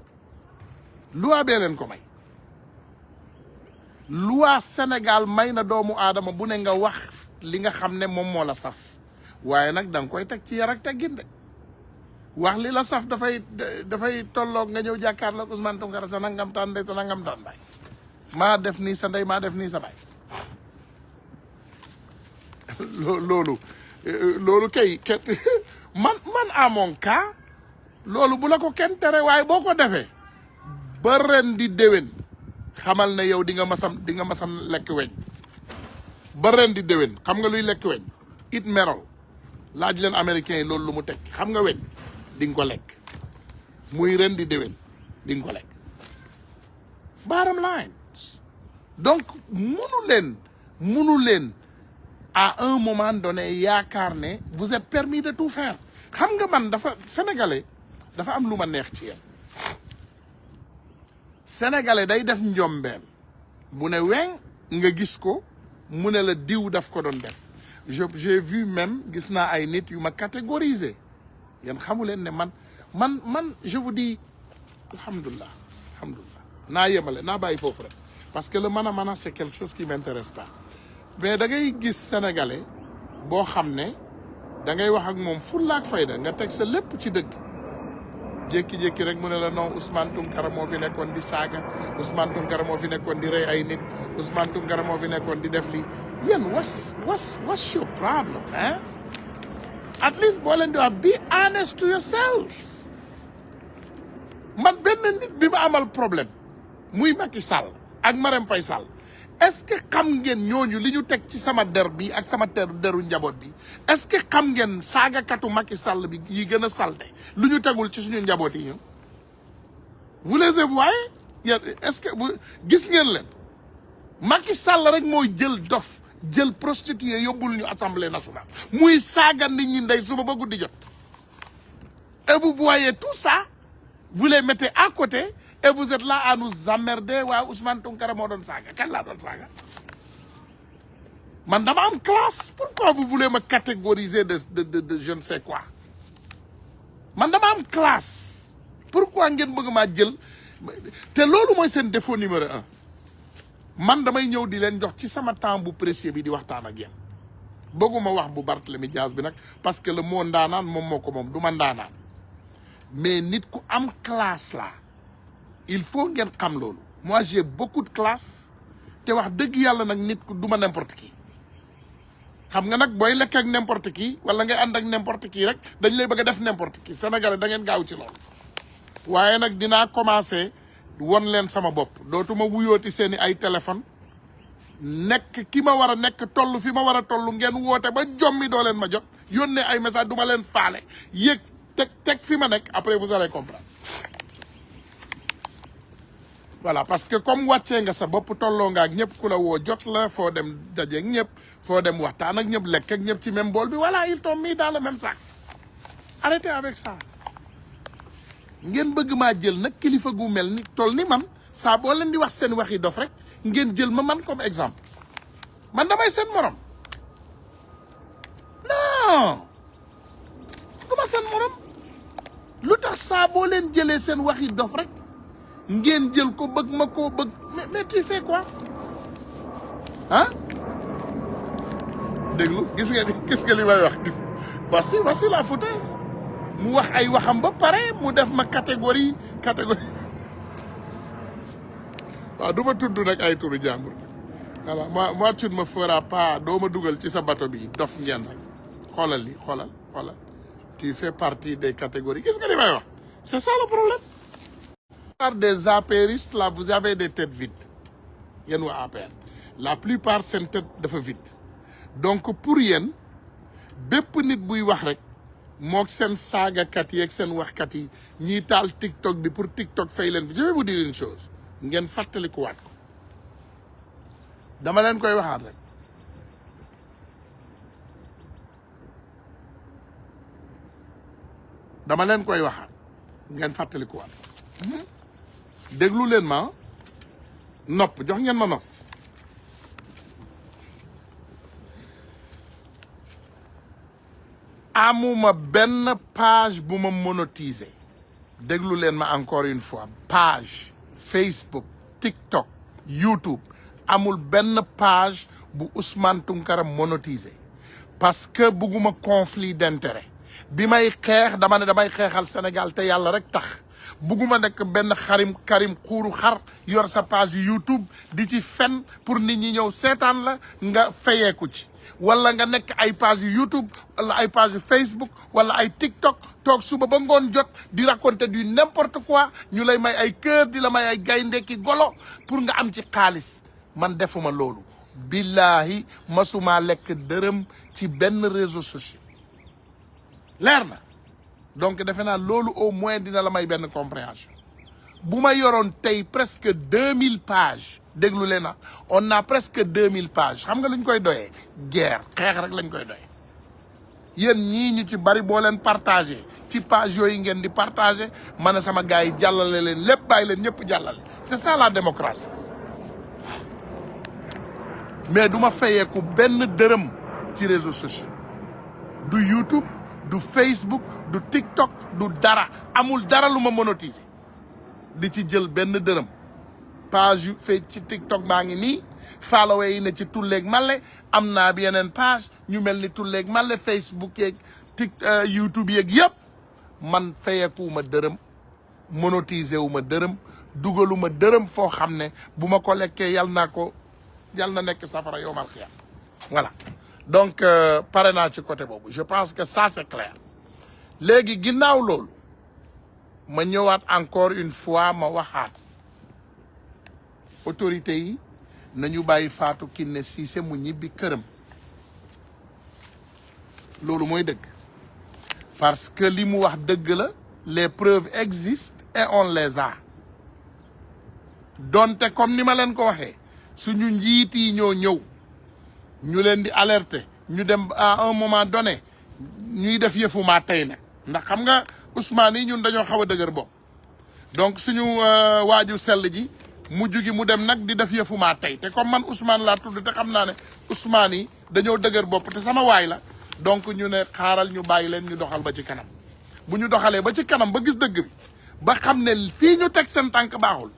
loi bee leen ko may loi Sénégal may na doomu aadama bu ne nga wax li nga xam ne moom moo la saf waaye nag da nga koy teg ci yar ak teggin de wax li la saf dafay tolloog nga ñëw jàkkaarloog Ousmane Tounkara sa nangam taan ndey sa nangam taan baay maa def nii sa ndey maa def nii sa baay loolu kay man à mon cas loolu bu la ko kenn tere waaye boo ko defee ba ren di déwén xamal ne yow di nga masam lekk weñ ba ren di déwén xam nga luy lekk weñ it merol laaj leen américains yi loolu lu mu teg xam nga weñ di nga ko lekk muy ren di déwén di nga ko lekk bottom line donc munu leen à un moment donné yaakaar ne vous êtes permis de tout faire xam nga man sénégalais dafa am lu ma neex ci yéen sénégalais day def njombeen bu ne weñ nga gis ko mu ne la diw daf ko doon def j'ai vu même gis naa ay nit yu ma catégorisé yéen xamu leen ne man je vous dis alhamdulilah naa yemale naa bàyyi foofu rek parce que le mana c'est quelque chose qui m'intéresse pas mais da ngay gis sénégalais boo xam ne da ngay wax ak moom fulla ak fayda nga teg sa lépp ci dëgg jékki-jékki rek mu ne la non Ousmane Tounkara moo fi nekkoon di saaga Ousmane Tounkara moo fi nekkoon di rey ay nit Ousmane Tounkara moo fi nekkoon di def lii yéen what's your problem hein at least boo leen di wax be honest to yourselves man benn nit bi ma amal problème muy Macky Sall ak Marème Faye Sall est-ce que xam ngeen ñooñu li ñu teg ci sama der bi ak sama deru njaboot bi est-ce que xam ngeen saagakatu Macky Sall bi yi gën a salte lu ñu tegul ci suñu njaboot yi ñun vous les voyez est-ce que vous gis ngeen leen Macky Sall rek mooy jël prostituée yóbbul ñu assemblée nationale muy saaga nit ñi ndey suba ba guddi jot et vous voyez tout ça vous les mettez à côté et vous êtes là à nous emmerder waaw Ousmane Tounkara moo doon saaga kan laa doon saaga man dama am classe pourquoi vous voulez me catégoriser de je ne sais quoi man dama am classe pourquoi ngeen bëgg maa jël te loolu mooy seen défaut numéro 1 man damay ñëw di leen jox ci sama temps bu précieux bi di waxtaan ak yéen bëgguma wax bu Barthélémy Dias bi nag parce que le mot ndaanaan moom moo ko moom du ma ndaanaan mais nit ku am classe la il faut ngeen xam loolu moi j'ai beaucoup de classe te wax dëgg yàlla nag nit ku du ma n'importe qui xam nga nag booy lekk ak n'importe qui wala ngay ànd ak n'importe qui rek dañ lay bëgg a def n'importe qui sénégalais da ngeen gaaw ci loolu waaye nag dinaa commencer won leen sama bopp dootuma wuyooti seeni ay téléphone nekk ki ma war a nekk toll fi ma war a toll ngeen woote ba jommi doo leen ma jot yónnee ay message du ma leen faale yéeg teg fi ma nekk après vous allez comprendre voilà parce que comme wàccee nga sa bopp tolloo nga ak ñëpp ku la woo jot la foo dem dajeeg ñëpp foo dem waxtaan ak ñëpp lekk ak ñëpp ci même bool bi voilà ils t'ont mis dans le même sac arrêtez avec ça ngeen bëgg maa jël nag kilifa gu mel ni toll ni man saa boo leen di wax seen waxi dof rek ngeen jël ma man comme exemple man damay seen morom non duma seen morom lu tax saa boo leen jëlee seen waxi dof rek ngeen jël ko bëgg ma koo bëgg mais tu fais quoi ah déglu gis nga li may wax gis voici la foutaise mu wax ay waxam ba pare mu def ma catégorie waaw du ma tudd nag ay turu jàmbur voilà moi tu ne me feras pas doo ma dugal ci sa bateau bi dof ngeen rek xoolal li xoolal tu fais partie des catégories gis nga li may wax c'est ça le problème la plupart des apéristes là vous avez des têtes vides yéen waa APR la plupart seen tête dafa vide donc pour yéen bépp nit buy wax rek mook seen saagakat yi ak seen waxkat yi ñiy taal TikTok bi pour TikTok fay leen je vais vous dire une chose ngeen fàttalikuwaat ko dama leen koy waxaat rek dama leen koy waxaat ngeen fàttalikuwaat déglu leen ma nopp jox ngeen ma nopp amuma benn page bu ma monétiser déglu leen ma encore une fois page Facebook TikTok YouTube amul benn page bu Ousmane Tounkara monétiser parce que bugguma conflit d'intérêt bi may xeex dama ne damay xeexal Sénégal te yàlla rek tax bugguma nekk benn karim xuuru xar yor sa page YouTube di ci fen pour nit ñi ñëw seetaan la nga fayeeku ci wala nga nekk ay page YouTube wala ay page Facebook wala ay TikTok toog suba ba ngoon jot di raconter du n'importe quoi ñu lay may ay kër di la may ay gaynde ki golo pour nga am ci xaalis man defuma loolu billahi masuma lekk dërëm ci benn réseau social leer na donc defe naa loolu au moins dina la may benn compréhension bu ma yoroon tey presque 2000 pages déglu leen na on a presque 2000 pages xam nga lu ñu koy doyee guerre xeex rek lañ koy doyee yéen ñii ñu ci bari boo leen partagé ci page yooyu ngeen di partagé ma ne sama gars yi jàllale leen lépp bàyyi leen ñëpp jàllale c'est ça la démocratie mais du ma fayeeku benn dërëm ci réseaux sociaux du YouTube du Facebook du TikTok du dara amul dara lu ma monétiser di ci jël benn dërëm page yu fee ci TikTok baa ngi nii follower yi ne ci tulleeg male am naa bi yeneen page ñu mel ni tulleeg male Facebook yeeg YouTube yeeg yëpp man fayeekuwuma dërëm monétiser wu ma dërëm dugaluma dërëm foo xam ne bu ma ko lekkee yàlla na nekk safara yowmal xiyam voilà donc pare naa ci côté boobu je pense que ça c'est clair léegi ginnaaw loolu ma ñëwaat encore une fois ma waxaat autorités yi nañu bàyyi Fatou Kiné Cissé mu ñibbi këram loolu mooy dëgg parce que li mu wax dëgg la les preuves existent et on les a donte comme ni ma leen ko waxee suñu njiit yi ñoo ñëw ñu leen di alerter ñu dem à un moment donné ñuy def yëfu maa tey nag ndax xam nga Ousmane yi ñun dañoo xaw a dëgër bopp donc suñu waaju sell ji mujj gi mu dem nag di def yëfu maa tey te comme man Ousmane laa tudd te xam naa ne Ousmane yi dañoo dëgër bopp te sama waay la donc ñu ne xaaral ñu bàyyi leen ñu doxal ba ci kanam bu ñu doxalee ba ci kanam ba gis dëgg bi ba xam ne fii ñu teg seen tànk baaxul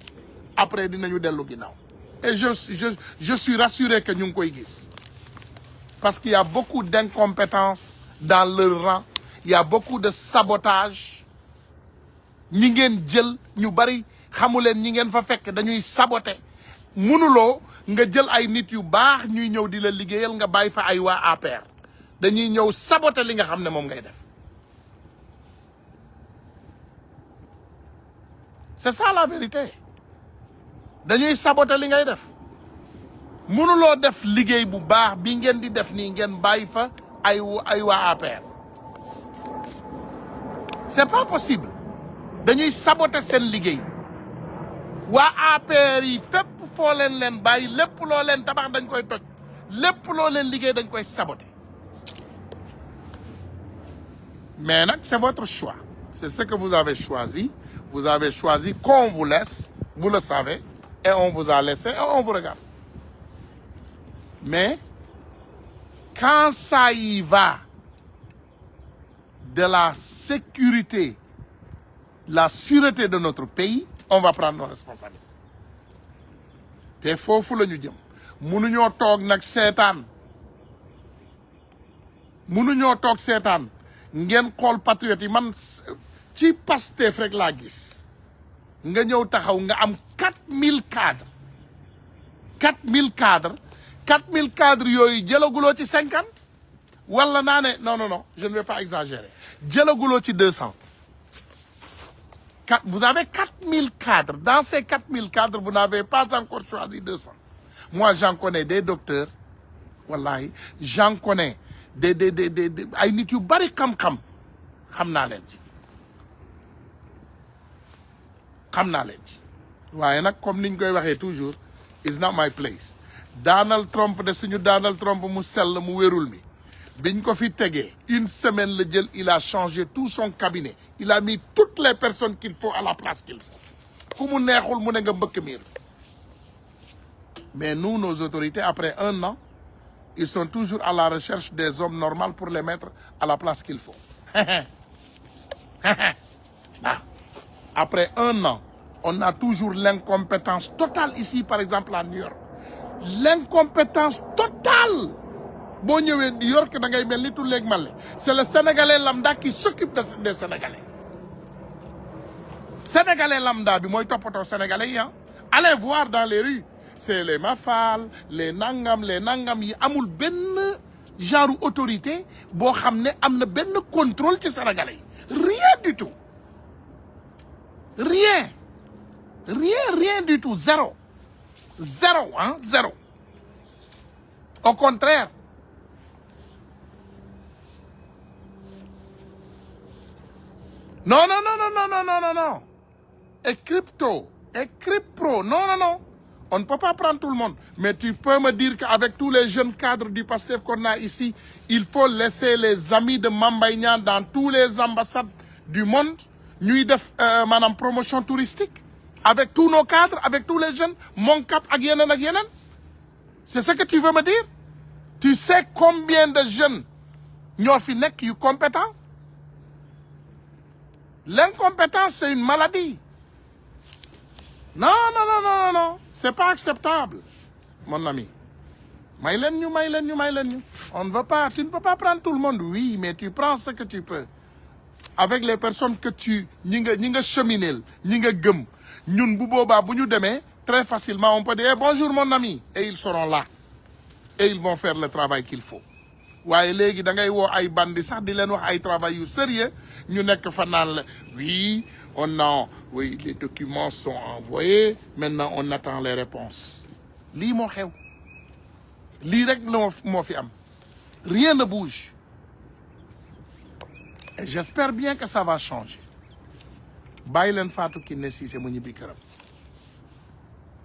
après dinañu dellu ginnaaw et je suis rassuré que ñu ngi koy gis parce qu'il y a beaucoup d'incompétence dans leur rang il y a beaucoup de sabotage ñi ngeen jël ñu bari xamu leen ñi ngeen fa fekk dañuy saboter mënuloo nga jël ay nit yu baax ñuy ñëw di la liggéeyal nga bàyyi fa ay waa APR dañuy ñëw saboter li nga xam ne moom ngay def c'est ça la vérité dañuy saboter li ngay def mënuloo def liggéey bu baax bi ngeen di def nii ngeen bàyyi fa ay waa APR c'est pas possible dañuy saboter seen liggéey waa APR yi fépp foo leen bàyyi lépp loo leen tabax dañ koy toj lépp loo leen liggéey dañ koy saboter mais nag c'est votre choix c'est ce que vous avez choisi qu'on vous laisse vous le savez et on vous a laissé et on vous regarde mais quand ça y va de la sécurité la sûreté de notre pays on va prendre nos responsabilités te foofu la ñu jëm mënuñoo toog nag seetaan ngeen xool patriote yi man ci Pastef rek laa gis nga ñëw taxaw nga am 4000 cadres yooyu jëlaguloo ci 50 wala naa ne non je ne vais pas exagérer jëlaguloo ci 200 vous avez 4000 cadres dans ces 4000 cadres vous n'avez pas encore choisi 200 moi j'en connais des docteurs wallahi j'en connais des ay nit yu bari xam naa leen ci waaye nag comme niñ koy waxee toujours it's not my place Donald Trump de suñu Donald Trump mu sell mu wérul mi biñ ko fi tegee une semaine la jël il a changé tout son cabinet il a mis toutes les personnes qu'il faut à la place qu'il faut ku mu neexul mu ne nga mbëkk miir. Mais nous, nos autorités, après 1 an, ils sont toujours à la recherche des hommes normaux pour les mettre à la place qu'il faut. Après 1 an, on a toujours l'incompétence totale ici, par exemple à New York. L'incompétence totale. Bon, New York, c'est le Sénégalais lambda qui s'occupe des Sénégalais. Sénégalais lambda, Sénégalais, hein? Allez voir dans les rues. C'est les mafal, les nangam, yi amul ben genre autorité bo xamné amna ben contrôle ci Sénégalais. Rien du tout. Rien du tout, zéro, hein, zéro. Au contraire. Non. Et crypto, non. On ne peut pas prendre tout le monde. Mais tu peux me dire qu'avec tous les jeunes cadres du PASTEF qu'on a ici, il faut laisser les amis de Mame Mbaye Niang dans tous les ambassades du monde. Nous avons promotion touristique. Avec tous nos cadres, avec tous les jeunes. Mon cap ak yenen. C'est ce que tu veux me dire? Tu sais combien de jeunes ñoo fi nek yu compétents? L'incompétence, c'est une maladie. Non. C'est pas acceptable, mon ami. On ne veut pas, tu ne peux pas prendre tout le monde. Oui, mais tu prends ce que tu peux. Avec les personnes que ñi nga cheminel, ñi nga gëm. Ñun bu boba bu ñu démé très facilement on peut dire bonjour mon ami et ils seront là. Et ils vont faire le travail qu'il faut. Waye légui da ngay wo ay bandi sax di len wax ay travail yu sérieux ñu nek fa nan la oui. Oui, les documents sont envoyés. Maintenant, on attend les réponses. Li mo xew. Li rek mo fi am. Rien ne bouge. Et j'espère bien que ça va changer. Bàyyi leen Fatou Kiné Cissé mu ñibbi këram.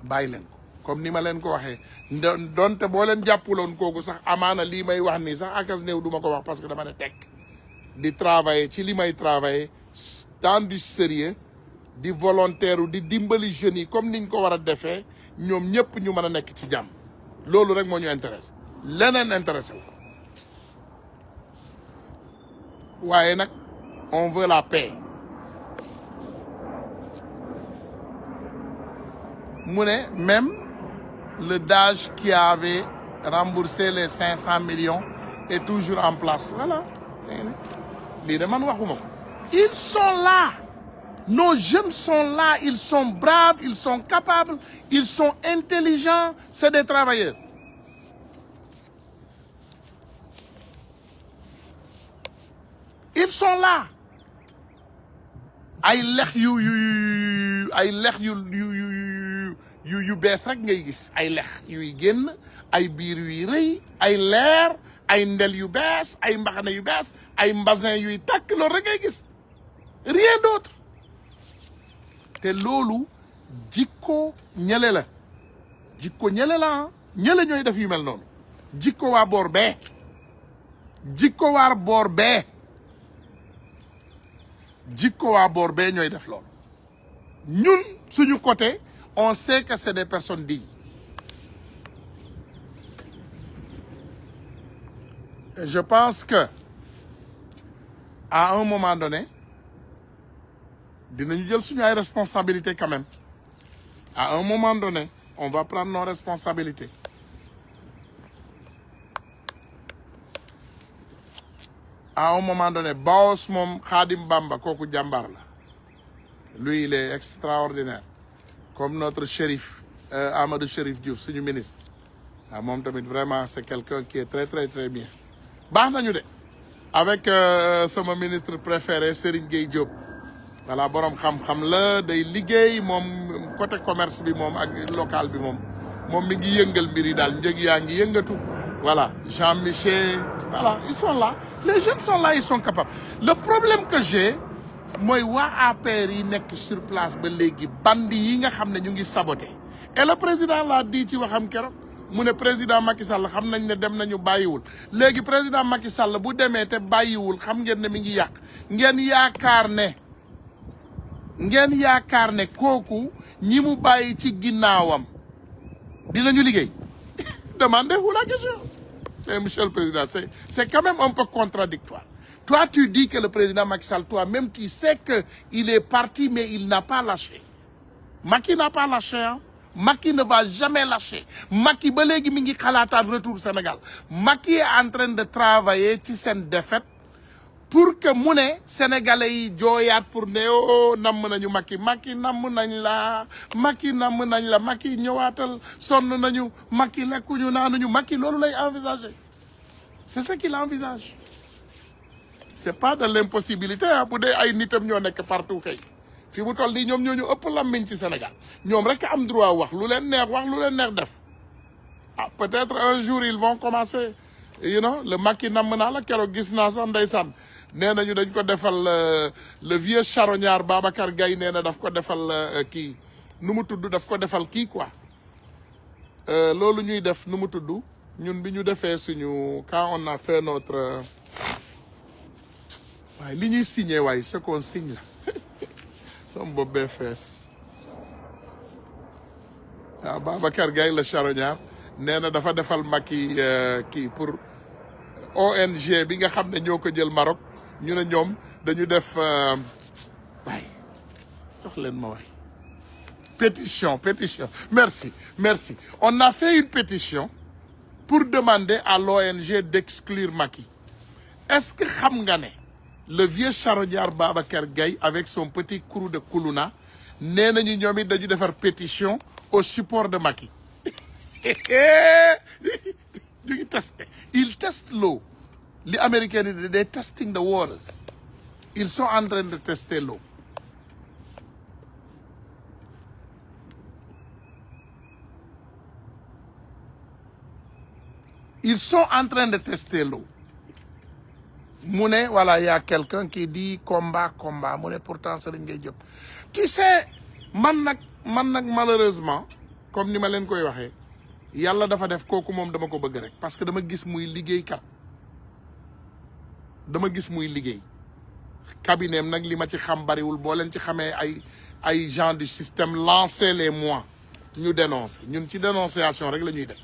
Bàyyi leen ko. Comme ni ma leen ko waxee. Donte boo leen jàppuloon kooku sax amaana lii may wax nii sax akas néew duma ko wax parce que dama ne tekk. Di travailler ci li may travailler. Dans du sérieux di volontaire di dimbali jeunes yi comme niñ ko war a defee ñoom ñëpp ñu mën a nekk ci jàmm loolu rek moo ñu intéresse leneen intéressé wu waaye nag on veut la paix mu ne même le DAGE qui avait remboursé les 500 millions est toujours en place voilà lii de man waxuma ko. Ils sont là. Nos jeunes sont là. Ils sont braves, ils sont capables, ils sont intelligents. C'est des travailleurs. Ils sont là. Ay lex yu bees rek ngay gis ay lex yuy génn ay biir yuy rëy ay leer ay ndel yu bees ay mbaxana yu bees ay mbasin yuy tàkk loolu rek ngay gis. Rien d'autre. Te loolu jikko ñële la jikko ñële la ñële ñooy def yu mel noonu jikko waa boor bee ñooy def loolu ñun suñu côté on sait que c'est des personnes dignes et je pense que à un moment donné dinañu jël suñu ay responsabilités quand même à un moment donné on va prendre nos responsabilités à un moment donné Baos moom Khadim Bamba kooku jàmbaar la lui il est extraordinaire comme notre shérif Amadou Chérif Diouf suñu ministre waaw moom tamit vraiment c'est quelqu'un qui est très très très bien baax nañu de avec sama ministre préféré Serigne Gueye Diop voilà borom xam-xam la day liggéey moom côté commerce bi moom ak local bi moom mi ngi yëngal mbir yi daal njëg yaa ngi yëngatu voilà Jean-Michel voilà ils sont là les jeunes sont là ils sont capables le problème que j'ai mooy waa APR yi nekk sur place ba léegi bandi yi nga xam ne ñu ngi saboté et le président l'a dit ci waxam keroog mu ne président Macky Sall xam nañ ne dem nañu bàyyiwul léegi président Macky Sall bu demee te bàyyiwul xam ngeen ne mi ngi yàq ngeen yaakaar ne ngeen yaakaar ne kooku ñi mu bàyyi ci ginnaawam dinañu liggéey demandez-vous la question. Mais monsieur le président, c'est quand même un peu contradictoire. Toi, tu dis que le président Macky Sall, toi-même, tu sais qu'il est parti, mais il n'a pas lâché. Macky n'a pas lâché, hein. Macky ne va jamais lâcher. Macky, ba légui mi ngi xalaataat retour Sénégal. Macky est en train de travailler ci seen défaite pour que mu ne Sénégalais yi jooyaat pour ne oh namm nañu Macky Macky namm nañ la Macky namm nañ la Macky ñëwaatal sonn nañu Macky lekkuñu naanuñu Macky loolu lay envisager. C'est ce qu'il envisage. C'est pas de l'impossibilité ah bu dee ay nitam ñoo nekk partout kay fi mu toll nii ñoom ñoo ñu ëpp lammiñ ci Sénégal ñoom rek am droit wax lu leen neex def ah peut-être un jour ils vont commencer you know le Macky namm naa la keroog gis naa sax ndeysaan nee nañu dañ ko defal le vieux charognard Babacar Gaye nee na daf ko defal kii nu mu tudd daf ko defal kii quoi loolu ñuy def nu mu tudd ñun bi ñu defee suñu quand on a fait notre waaye li ñuy signé waaye ce qu'on signe la sama bopp bee fees waaw Babacar Gaye le charognard nee na dafa defal Macky kii pour ONG bi nga xam ne ñoo ko jël Maroc ñu ne ñoom dañu def waay jox leen ma waay pétition merci on a fait une pétition pour demander à l'ONG d'exclure Macky. Est-ce que xam nga ne le vieux charognard Babacar Gaye avec son petit crew de Koulouna nee nañu ñoom it dañu defar pétition au support de Macky ñu ngi testé ils testent l'eau li américains yi they testing the waters ils sont en train de tester l'eau ils sont en train de tester l'eau mu ne voilà y a quelqu'un qui dit combat mu ne pourtant Serigne Gueye Diop tu sais man nag malheureusement comme ni ma leen koy waxee yàlla dafa def kooku moom dama ko bëgg rek parce que dama gis muy liggéeykat cabinet am nag li ma ci xam bariwul boo leen ci xamee ay gens du système lancez-les-moi ñu dénoncer ñun ci dénonciation rek la ñuy def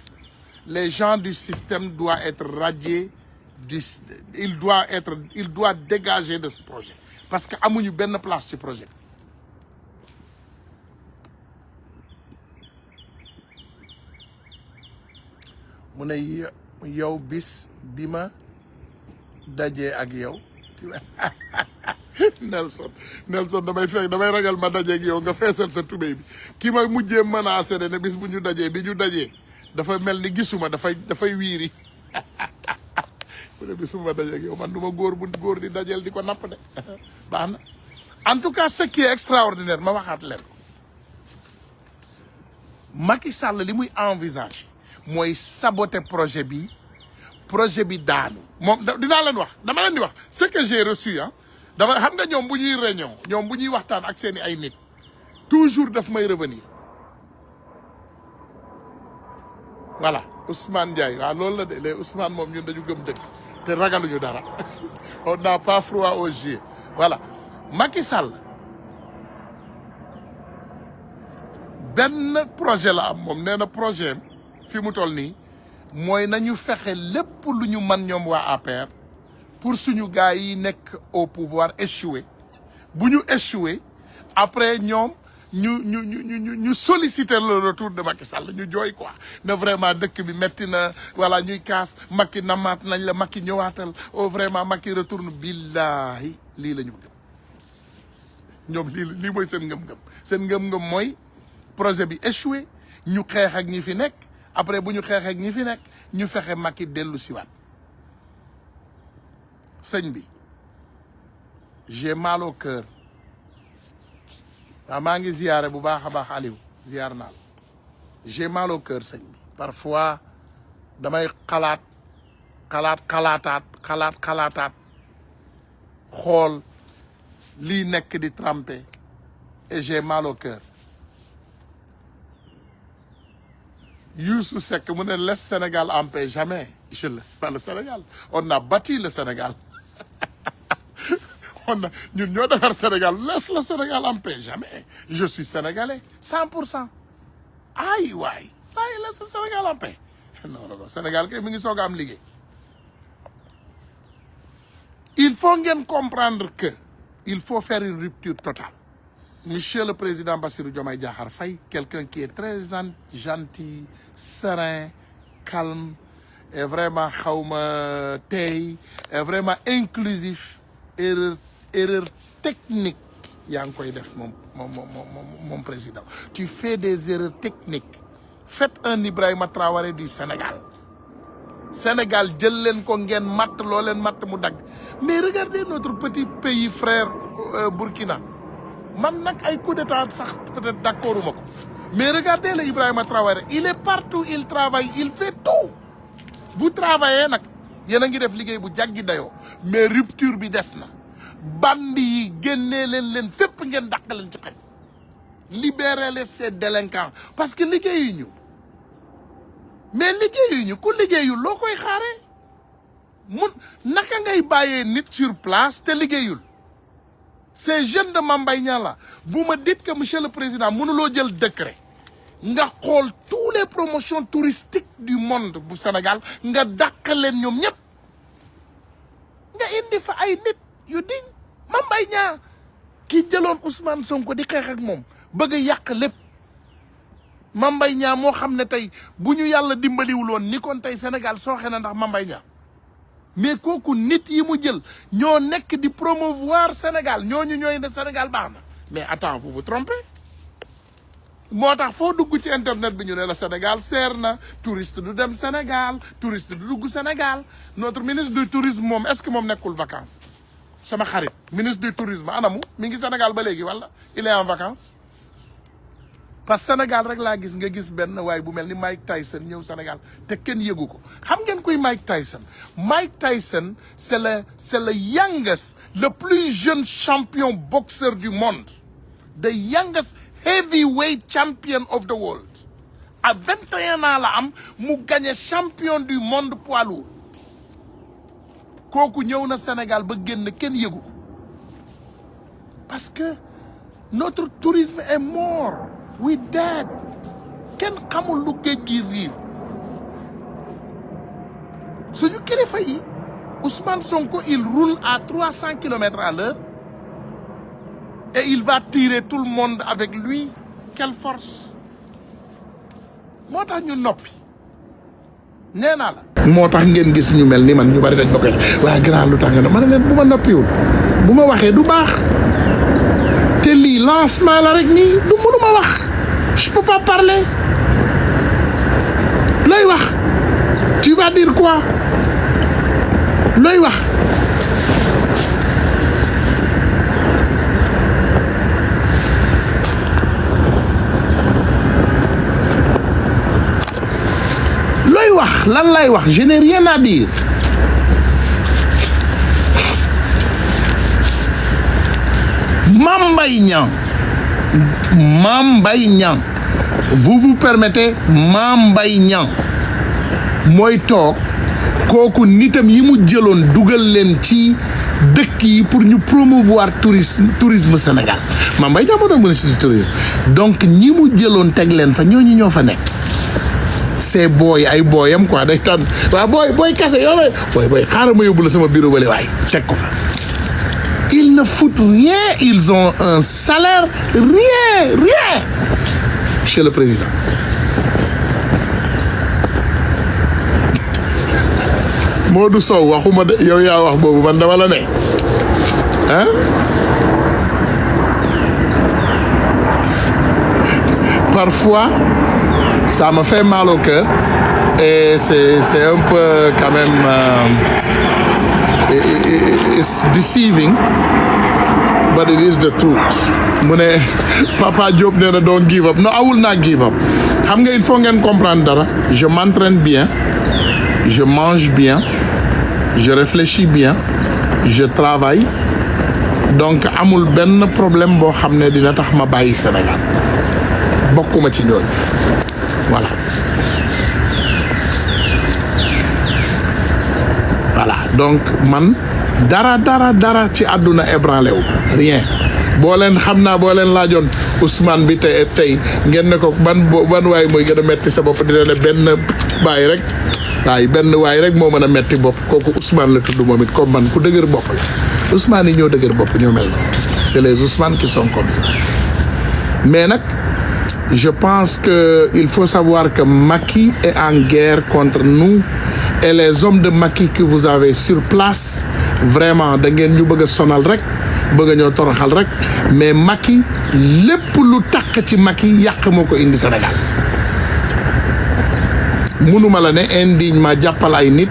les gens du système doivent être radiés il doit dégager de ce projet parce que amuñu benn place ci projet mu ne yow bis bi ma dajee ak yow Nelson damay ragal ma dajee ak yow nga feesal sa tubéy bi ki ma mujjee menacé ne bis bu ñu dajee dafa mel ni gisuma dafay wiiri mu ne bis bu ma dajee ak yow man du ma góor di dajeel di ko napp de baax na en tout cas ce qui est extraordinaire ma waxaat leen Macky Sall li muy envisage mooy saboter projet bi daanu moom dinaa leen wax dama leen di wax ce que j'ai reçu ah dama xam nga ñoom bu ñuy réunion ñoom bu ñuy waxtaan ak seeni ay nit toujours daf may revenir voilà Ousmane Ndiaye waaw loolu la de les Ousmane moom ñun dañu gëm dëgg te ragaluñu dara on n'a pas froid aux yeux voilà Macky Sall benn projet la am moom nee na projet am fi mu toll nii mooy nañu fexe lépp lu ñu man ñoom waa APR pour suñu gars yi nekk au pouvoir échouer bu ñu échouer après ñoom ñu solliciter le retour de Macky Sall ñu jooy quoi ne vraiment dëkk bi metti na voilà ñuy kaas Macky namaat nañ la Macky ñëwaatal oh vraiment Macky retourne billahi lii la ñu gëm ñoom lii mooy seen ngëm-ngëm mooy projet bi échoué ñu xeex ak ñi fi nekk après bu ñu xeex ak ñi fi nekk ñu fexe Macky dellu siwaat sëñ bi j'ai mal au cœur waaw maa ngi ziyaare bu baax a baax Aliou ziyaar naa la j'ai mal au cœur sëñ bi parfois damay xalaataat xool lii nekk di trempé et j'ai mal au cœur Youssou Seck mu ne laisse Sénégal en paix jamais je laisse pas le Sénégal on a bâti le Sénégal ñun ñoo defar Sénégal, laisse le Sénégal en paix. Jamais. Je suis sénégalais 100%. Aïe waay laisse le Sénégal en paix. Non Sénégal kay mi ngi soog a am liggéey. Il faut ngeen comprendre que il faut faire une rupture totale. Monsieur le Président Bassirou Diomaye Diakhar Faye, quelqu'un qui est très gentil, serein, calme, et vraiment xawma tey, est vraiment inclusif. Erreur technique yaa ngi koy def mon président. Tu fais des erreurs techniques. Faites un Ibrahima Traoré du Sénégal. Sénégal jël leen ko ngeen matt loo leen matt mu dagg. Mais regardez notre petit pays frère Burkina. Man nag ay coup d'état sax peut-être d'accorduma ko. Mais regardez le Ibrahima Traoré. Il est partout, il travaille, il fait tout. Vous travaillez nag yéen a ngi def liggéey bu jàggi dayoo. Mais rupture bi des na. Bandi yi génnee leen fépp ngeen dàq leen ci xaj. Libérez ces délinquants parce que liggéeyuñu. Mais liggéeyuñu ku liggéeyul loo koy xaaree mun naka ngay bàyyee nit sur place te liggéeyul. Ces jeunes de Mame Mbaye Niang là, vous me dites que monsieur le président mënuloo jël décret nga xool tous les promotions touristiques du monde bu Sénégal nga dàq leen ñoom ñëpp nga indi fa ay nit yu diñ. Mame Mbaye Niang ki jëloon Ousmane Sonko di xeex ak moom bëgg a yàq lépp. Mame Mbaye Niang moo xam ne tey bu ñu yàlla dimbaliwuloon ni kon tey Sénégal sooxe na ndax Mame Mbaye Niang mais kooku nit yi mu jël ñoo nekk di promouvoir Sénégal ñooñu ñooy ne Sénégal baax na. Mais attends, vous vous trompez. moo tax foo dugg ci internet bi ñu ne la Sénégal seer na touriste du dem Sénégal touriste du dugg Sénégal. Notre ministre du tourisme moom est-ce que moom nekkul vacances sama xarit ministre du tourisme anamu mi ngi Sénégal ba léegi wala il est en vacances. Parce que Sénégal rek laa gis nga gis benn waaye bu mel ni Mike Tyson ñëw Sénégal te kenn yëgu ko. Xam ngeen kuy Mike Tyson? Mike Tyson c'est le youngest, le plus jeune champion boxeur du monde. The youngest heavyweight champion of the world. À 21 ans la am mu gagné champion du monde poids lourd. Kooku ñëw na Sénégal ba génn kenn yëgu ko. Parce que notre tourisme est mort. We dead. Kenn xamul lu géej gi riir. Suñu kilifa yi Ousmane Sonko il roule à 300 km à l'heure et il va tirer tout le monde avec lui. Quelle force. moo tax ñu noppi nee naa la. moo tax ngeen gis ñu mel ni man ñu bari dañ ma koy waa grand lu tax nga ne ma ne leen bu ma noppiwul bu ma waxee du baax te lii lancement la rek nii du mënuma wax. Je peux pas parler. looy wax tu vas dire quoi looy wax looy wax lan lay wax je n'ai rien à dire. Mame Mbaye Niang Mame Mbaye Niang vous permettez Mame Mbaye Niang mooy toog kooku nitam yi mu jëloon dugal leen ci dëkk yi pour ñu promouvoir tourisme Sénégal. Mame Mbaye Niang moo doon ministre du tourisme donc ñi mu jëloon teg leen fa ñooñu ñoo fa nekk. c'est booy ay booyam quoi day tànn waaw booy kase yow booy xaaral ma yóbbu la sama bureau bale waay teg ko fa. Ils ne foutent rien, ils ont un salaire, rien. Monsieur le Président. Modou Sow waxuma de yow yaa wax boobu man dama la ne hein parfois ça me fait mal au cœur et c'est un peu quand même it's deceiving but it is the truth. Mu ne Papa Diop nee na don't give up. No, I will not give up. Xam nga il faut ngeen comprendre dara. Je m'entraîne bien, je mange bien, je réfléchis bien, je travaille. Donc amul benn problème boo xam ne dina tax ma bàyyi Sénégal. Bokkuma ci ñooñu. Voilà. Voilà donc man dara ci àdduna ébranlé wu rien boo leen xam naa boo leen laajoon Ousmane bi tey ngeen ne ko ban waay mooy gën a metti sa bopp dina ne benn waay rek moo mën a metti bopp kooku Ousmane la tudd moom it comme man ku dëgër bopp la Ousmane yi ñoo dëgër bopp ñoo mel noonu c'est les Ousmane qui sont comme ça mais nag je pense que il faut savoir que Macky est en guerre contre nous et les hommes de Macky que vous avez sur place vraiment da ngeen ñu bëgg a sonal rek bëgg a ñoo toroxal rek mais Macky lépp lu takk ci Macky yàq moo ko indi Sénégal mënuma la ne indignement jàppal ay nit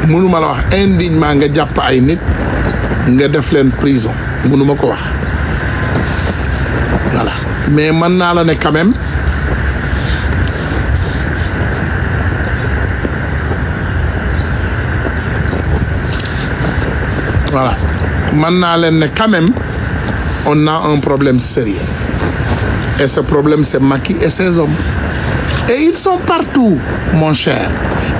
mënuma la wax indignement nga jàpp ay nit nga def leen prison mënuma ko wax voilà mais mën naa la ne quand même voilà mën naa leen ne quand même on a un problème sérieux et ce problème c'est Macky et ses hommes et ils sont partout mon cher.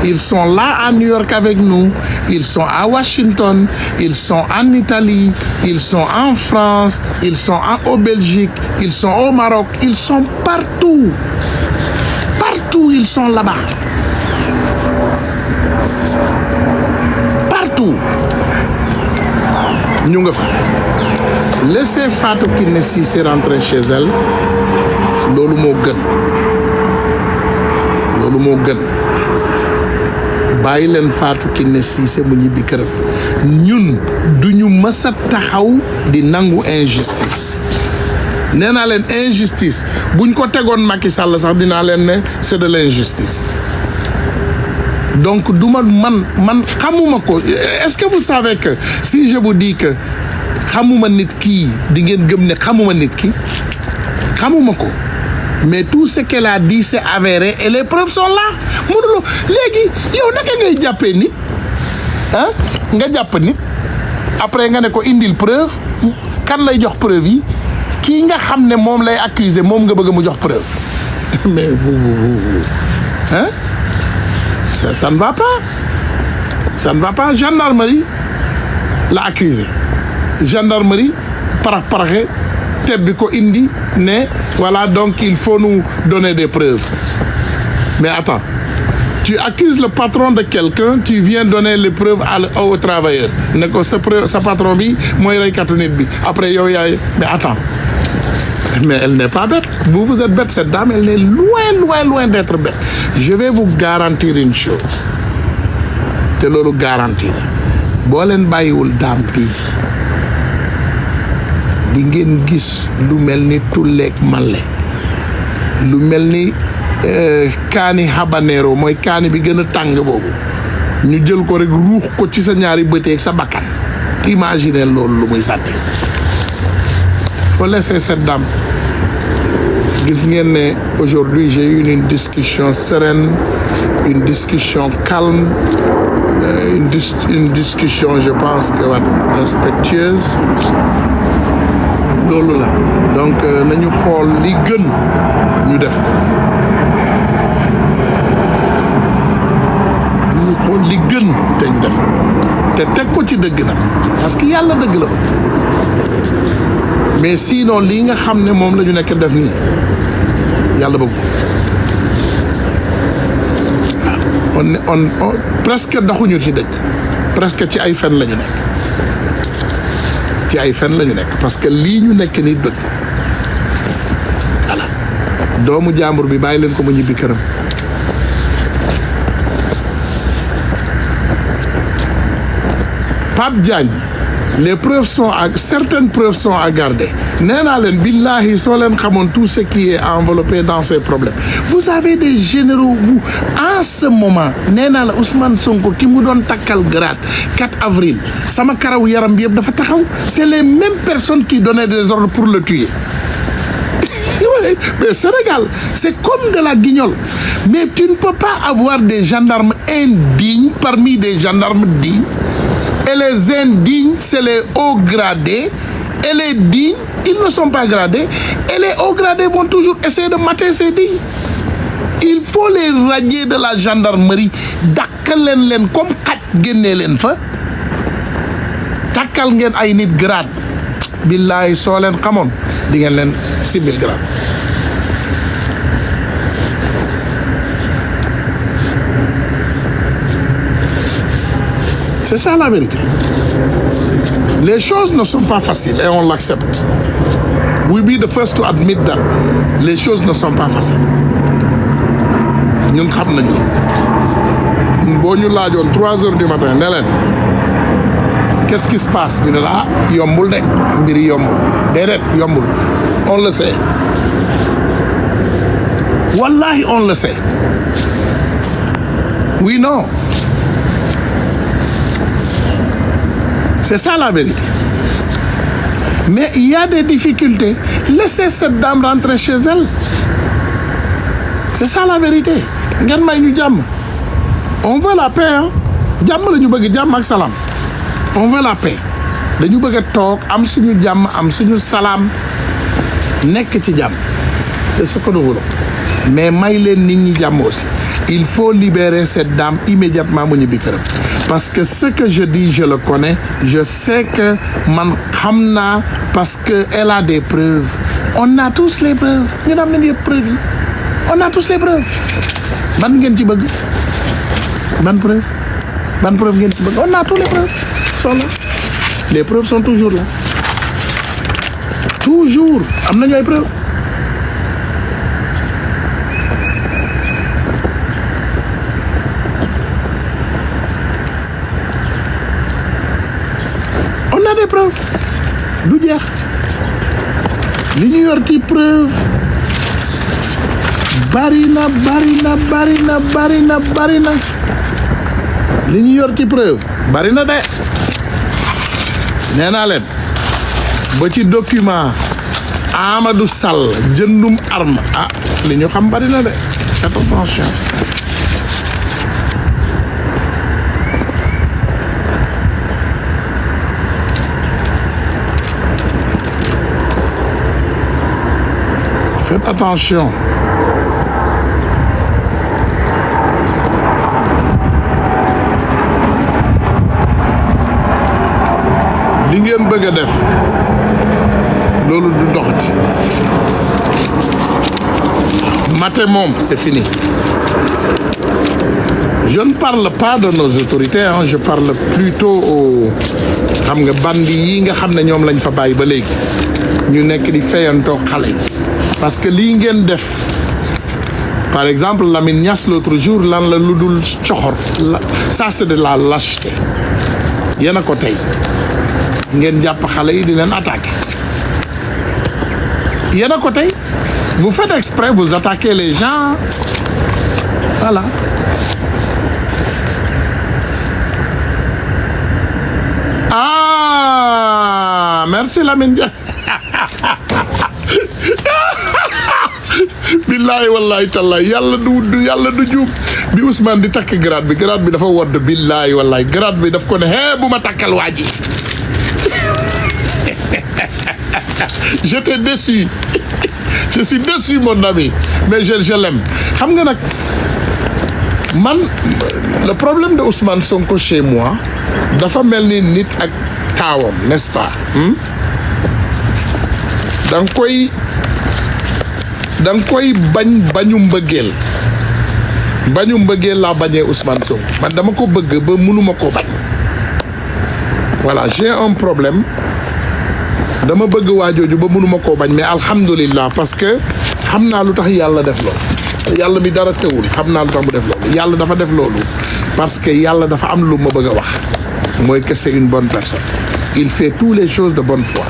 Ils sont là à New York avec nous, ils sont à Washington, ils sont en Italie, ils sont en France, ils sont au Belgique, ils sont au Maroc, ils sont partout. Partout, ils sont là-bas. Partout. Ñu nga fa. Laissez Fatou Kiné Cissé rentrer chez elle. Loolu moo gën. Loolu moo gën. bàyyi leen Fatou Kiné Cissé mu ñibbi këram ñun duñu mës a taxaw di nangu injustice nee naa leen injustice buñ ko tegoon Macky Sall sax dinaa leen ne c'est de l'injustice donc duma man xamuma ko est-ce que vous savez que si je vous dis que xamuma nit kii di ngeen gëm ne xamuma nit ki xamuma ko mais tout ce qu'elle a dit c'est avéré et les preuves sont là mënuloo léegi yow naka ngay jàppee nit ah nga jàpp nit après nga ne ko indil preuve kan lay jox preuve yi kii nga xam ne moom lay accuser moom nga bëgg mu jox preuve mais vous hein ça ne va pas gendarmerie la accusé gendarmerie paraxe tebbi ko indi ne voilà donc il faut nous donner des preuves mais attends tu accuses le patron de quelqu'un tu viens donner les preuves au travailleur ne ko sa patron bi mooy reykatu nit bi après yow yaay mais attends mais elle n'est pas bête vous êtes bête cette dame elle est loin d'être bête je vais vous garantir une chose te loolu garantie la boo leen bàyyiwul dame bi di ngeen gis lu mel ni tulleeg male lu mel ni kaani habanero mooy kaani bi gën a tàng boobu ñu jël ko rek ruux ko ci sa ñaari bëteeg sa bakkan imaginer loolu lu muy sànni faut laisser cette dame gis ngeen ne aujourd'hui j'ai eu une discussion sereine une discussion calme une discussion je pense que respectueuse loolu la donc nañu xool li gën ñu def nañu xool li gën te ñu def te teg ko ci dëgg nag parce que yàlla dëgg la bëgg mais sinon lii nga xam ne moom la ñu nekk def nii yàlla bëgg on presque doxuñu ci dëgg presque ci ay fen la ñu nekk ci ay fen la ñu nekk parce que lii ñu nekk ni dëgg voilà doomu jàmbur bi bàyyi leen ko mu ñibbi këram Pape Diagne les preuves sont certaines preuves sont à garder nee naa leen billahi soo leen xamoon tout ce qui est enveloppé dans ces problèmes vous avez des généraux vous en ce moment nee naa la Ousmane Sonko ki mu doon takkal grade 4 avril sama karaw yaram bi yëpp dafa taxaw c'est les mêmes personnes qui donnaient des ordres pour le tuer mais Sénégal c'est comme de la guignole mais tu ne peux pas avoir des gendarmes indignes parmi des gendarmes dignes. Et les indignes, c'est les hauts gradés. Et les dignes, ils ne sont pas gradés. Et les hauts gradés vont toujours essayer de mater ces dignes. il faut les radier de la gendarmerie dakkal leen comme xaj génnee leen fa takkal ngeen ay nit grade billaay soo leen xamoon di ngeen leen simil grade. C'est ça la vérité. Les choses ne sont pas faciles et on l'accepte. We be the first to admit that les choses ne sont pas faciles. ñun xam nañu boo ñu laajoon 3 heures du matin ne leen qu'est-ce qui se passe ñu ne la yombul de mbiri yombul déedéet yombul on le sait wallahi on le sait we know. C'est ça la vérité. Mais il y a des difficultés. Laissez cette dame rentrer chez elle. C'est ça la vérité. Ngeen may ñu jàmm. On veut la paix hein. Jàmm la ñu bëgg jàmm ak salaam. On veut la paix. Dañu bëgg a toog am suñu jàmm am suñu salaam nekk ci jàmm. C'est ce que nous voulons. Mais may leen nit ñi jàmm aussi. Il faut libérer cette dame immédiatement mu ñibbi këram. Parce que ce que je dis, je le connais. Je sais que man xam naa parce que elle a des preuves. On a tous les preuves. Ñu am nañu yëpp preuves yi. On a tous les preuves. Ban ngeen ci bëgg? Ban preuve? Ban preuve ngeen ci bëgg? On a tous les preuves. Sont là. Les preuves sont toujours là. Toujours. Am nañu ay preuves. On a des preuves du jeex li ñu yor ci preuve bari na li ñu yor ci preuve bari na de nee naa leen ba ci document Amadou Sall jëndum arme li ñu xam bari na de faites attention. Faites attention. Li ngeen bëgg a def loolu du doxati. Maté moom c'est fini. Je ne parle pas de nos autorités hein, je parle plutôt aux xam nga bandi yi nga xam ne ñoom lañ fa bàyyi ba léegi ñu nekk di fayantoo xale yi. Parce que lii ngeen def par exemple Lamine Niass l'autre jour lan la lu dul coxor ça c'est de la lâcheté yéen a ko tey ngeen jàpp xale yi di leen attaquer yéen a ko tey vous faites exprès vous attaquez les gens voilà. Merci Lamine Dia. Billahi wallahi tallahi yàlla du juum bi Ousmane di takk grade bi dafa wodd billahi wallahi grade bi daf ko ne bu ma takkal waa ji. J'étais déçu. Je suis déçu mon ami mais je l'aime xam nga nag man le problème de Ousmane Sonko chez moi dafa mel ni nit ak taawam n'est-ce pas da nga koy bañu mbëggeel laa bañee Ousmane Sonko man dama ko bëgg ba mënuma koo bañ voilà j'ai un problème dama bëgg waajooju ba mënuma koo bañ mais alhamdulillah parce que xam naa lu tax yàlla def loolu yàlla mi dara teewul xam naa lu tax mu def loolu yàlla dafa def loolu parce que yàlla dafa am lu ma bëgg a wax mooy que c'est une bonne personne il fait toutes les choses de bonne foi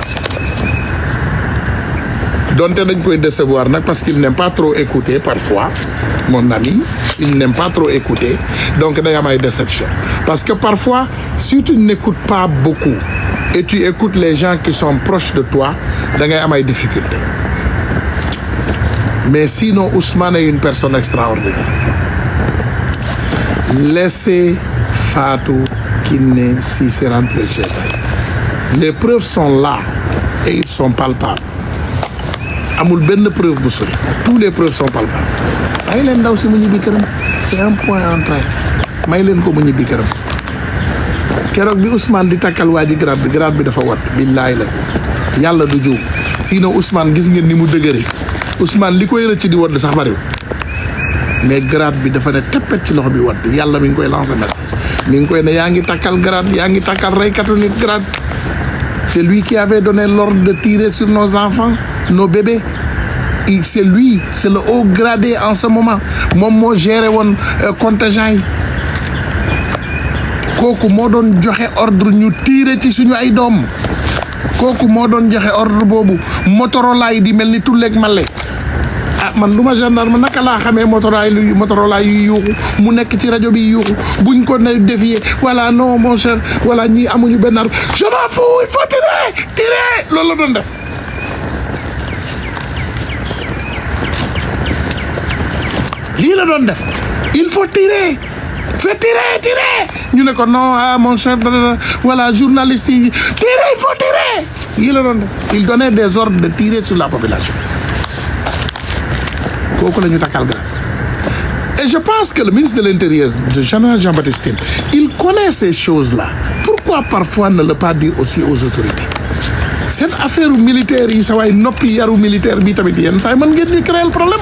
donte dañ koy décevoir nag parce qu'il n'aime pas trop écouter parfois mon ami il n'aime pas trop écouter donc day am ay déception parce que parfois si tu n'écoutes pas beaucoup et tu écoutes les gens qui sont proches de toi da ngay am ay difficultés mais sinon Ousmane est une personne extraordinaire. Laissez Fatou Kiné Cissé rentrer chez elle. Les preuves sont là et ils sont palpables. amul benn preuve bu sori tous les preuves sont palpables may leen ndaw si mu ñibbi këram c'est un point en train may leen ko mu ñibbi këram keroog bi Ousmane di takkal waa ji grade bi dafa wat billaahi la si yàlla du juum sinon Ousmane gis ngeen ni mu dëgëree Ousmane li koy rëcc di wadd sax bariwul mais grade bi dafa ne teppet ci loxo bi wadd yàlla mi ngi koy lancer message mi ngi koy ne yaa ngi takkal grade yaa ngi takkal reykatu nit grade c'est lui qui avait donné l'ordre de tirer sur nos enfants nos bébés et c'est lui c'est le haut gradé en ce moment moom moo géré woon contingent yi kooku moo doon joxe ordre ñu tirer ci suñu ay doom kooku moo doon joxe ordre boobu Motorola yi di mel ni tulleeg male ah man du ma gendarme naka laa xamee Motorola yu yuuxu mu nekk ci rajo bi yuuxu buñ ko ne défier voilà non mon cher voilà ñii amuñu benn arme je m'en fous il faut tirer loolu la doon def lii la doon def il faut tirer fais tirer ñu ne ko non ah mon cher voilà journaliste yi tirer il faut tirer lii la doon def il donnait des ordres de tirer sur la population kooku la ñu takkal grade et je pense que le ministre de l'Intérieur le général Jean-Baptiste Tine il connaît ces choses-là pourquoi parfois ne le pas dire aussi aux autorités cette affaire militaire yi sa waay noppi yaru militaire bi tamit yéen saa yi mën ngeen di créer le problème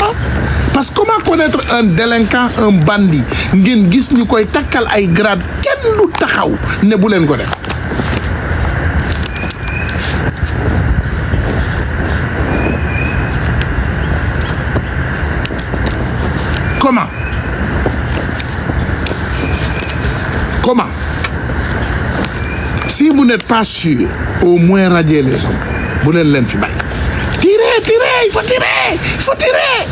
parce que comment connaître un délinquant un bandit ngeen gis ñu koy takkal ay grade kenn du taxaw ne bu leen ko def comment si vous n'êtes pas sûr au moins radier les hommes bu leen fi bàyyi tirer il faut tirer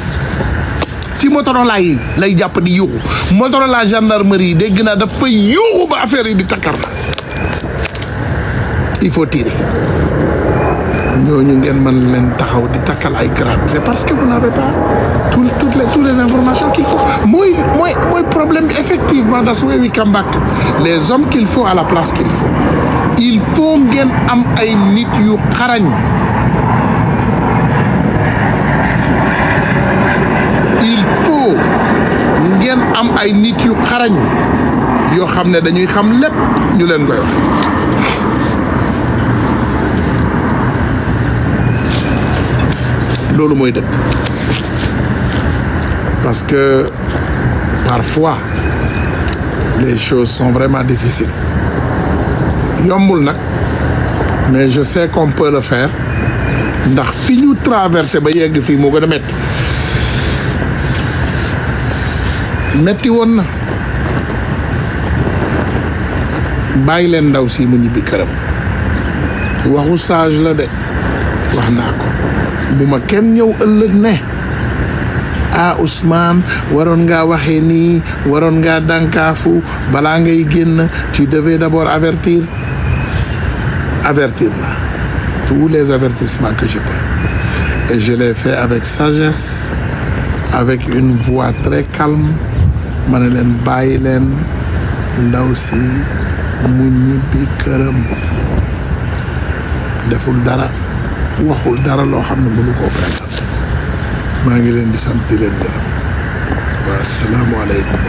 ci Motorola yi lay jàpp di yuuxu Motorola gendarmerie yi dégg naa dafa yuuxu ba affaire yi di takkar il faut tirer ñooñu ngeen mën leen taxaw di takkal ay grade c'est parce que vous n'avez pas toutes les informations qu'il faut mooy problème bi effectivement that's why we come back to les hommes qu'il faut à la place qu'il faut il faut ngeen am ay nit yu xarañ il faut ngeen am ay nit yu xarañ yoo xam ne dañuy xam lépp ñu leen koy wax loolu mooy dëgg parce que parfois les choses sont vraiment difficiles yombul nag mais je sais qu'on peut le faire ndax fi ñu traversé ba yegg fii moo gën a metti woon na bàyyi leen ndaw si mu ñibbi këram waxu sage la de wax naa ko bu ma kenn ñëw ëllëg ne ah Ousmane waroon ngaa waxee nii waroon ngaa dànkaafu balaa ngay génn tu devais d'abord avertir là tous les avertissements que je peux et je l'ai fait avec sagesse avec une voix très calme ma ne leen bàyyi leen ndaw si mu ñibbi këram deful dara waxul dara loo xam ne mënu koo présenté maa ngi leen di sant di leen gërëm wa salaamu aleykum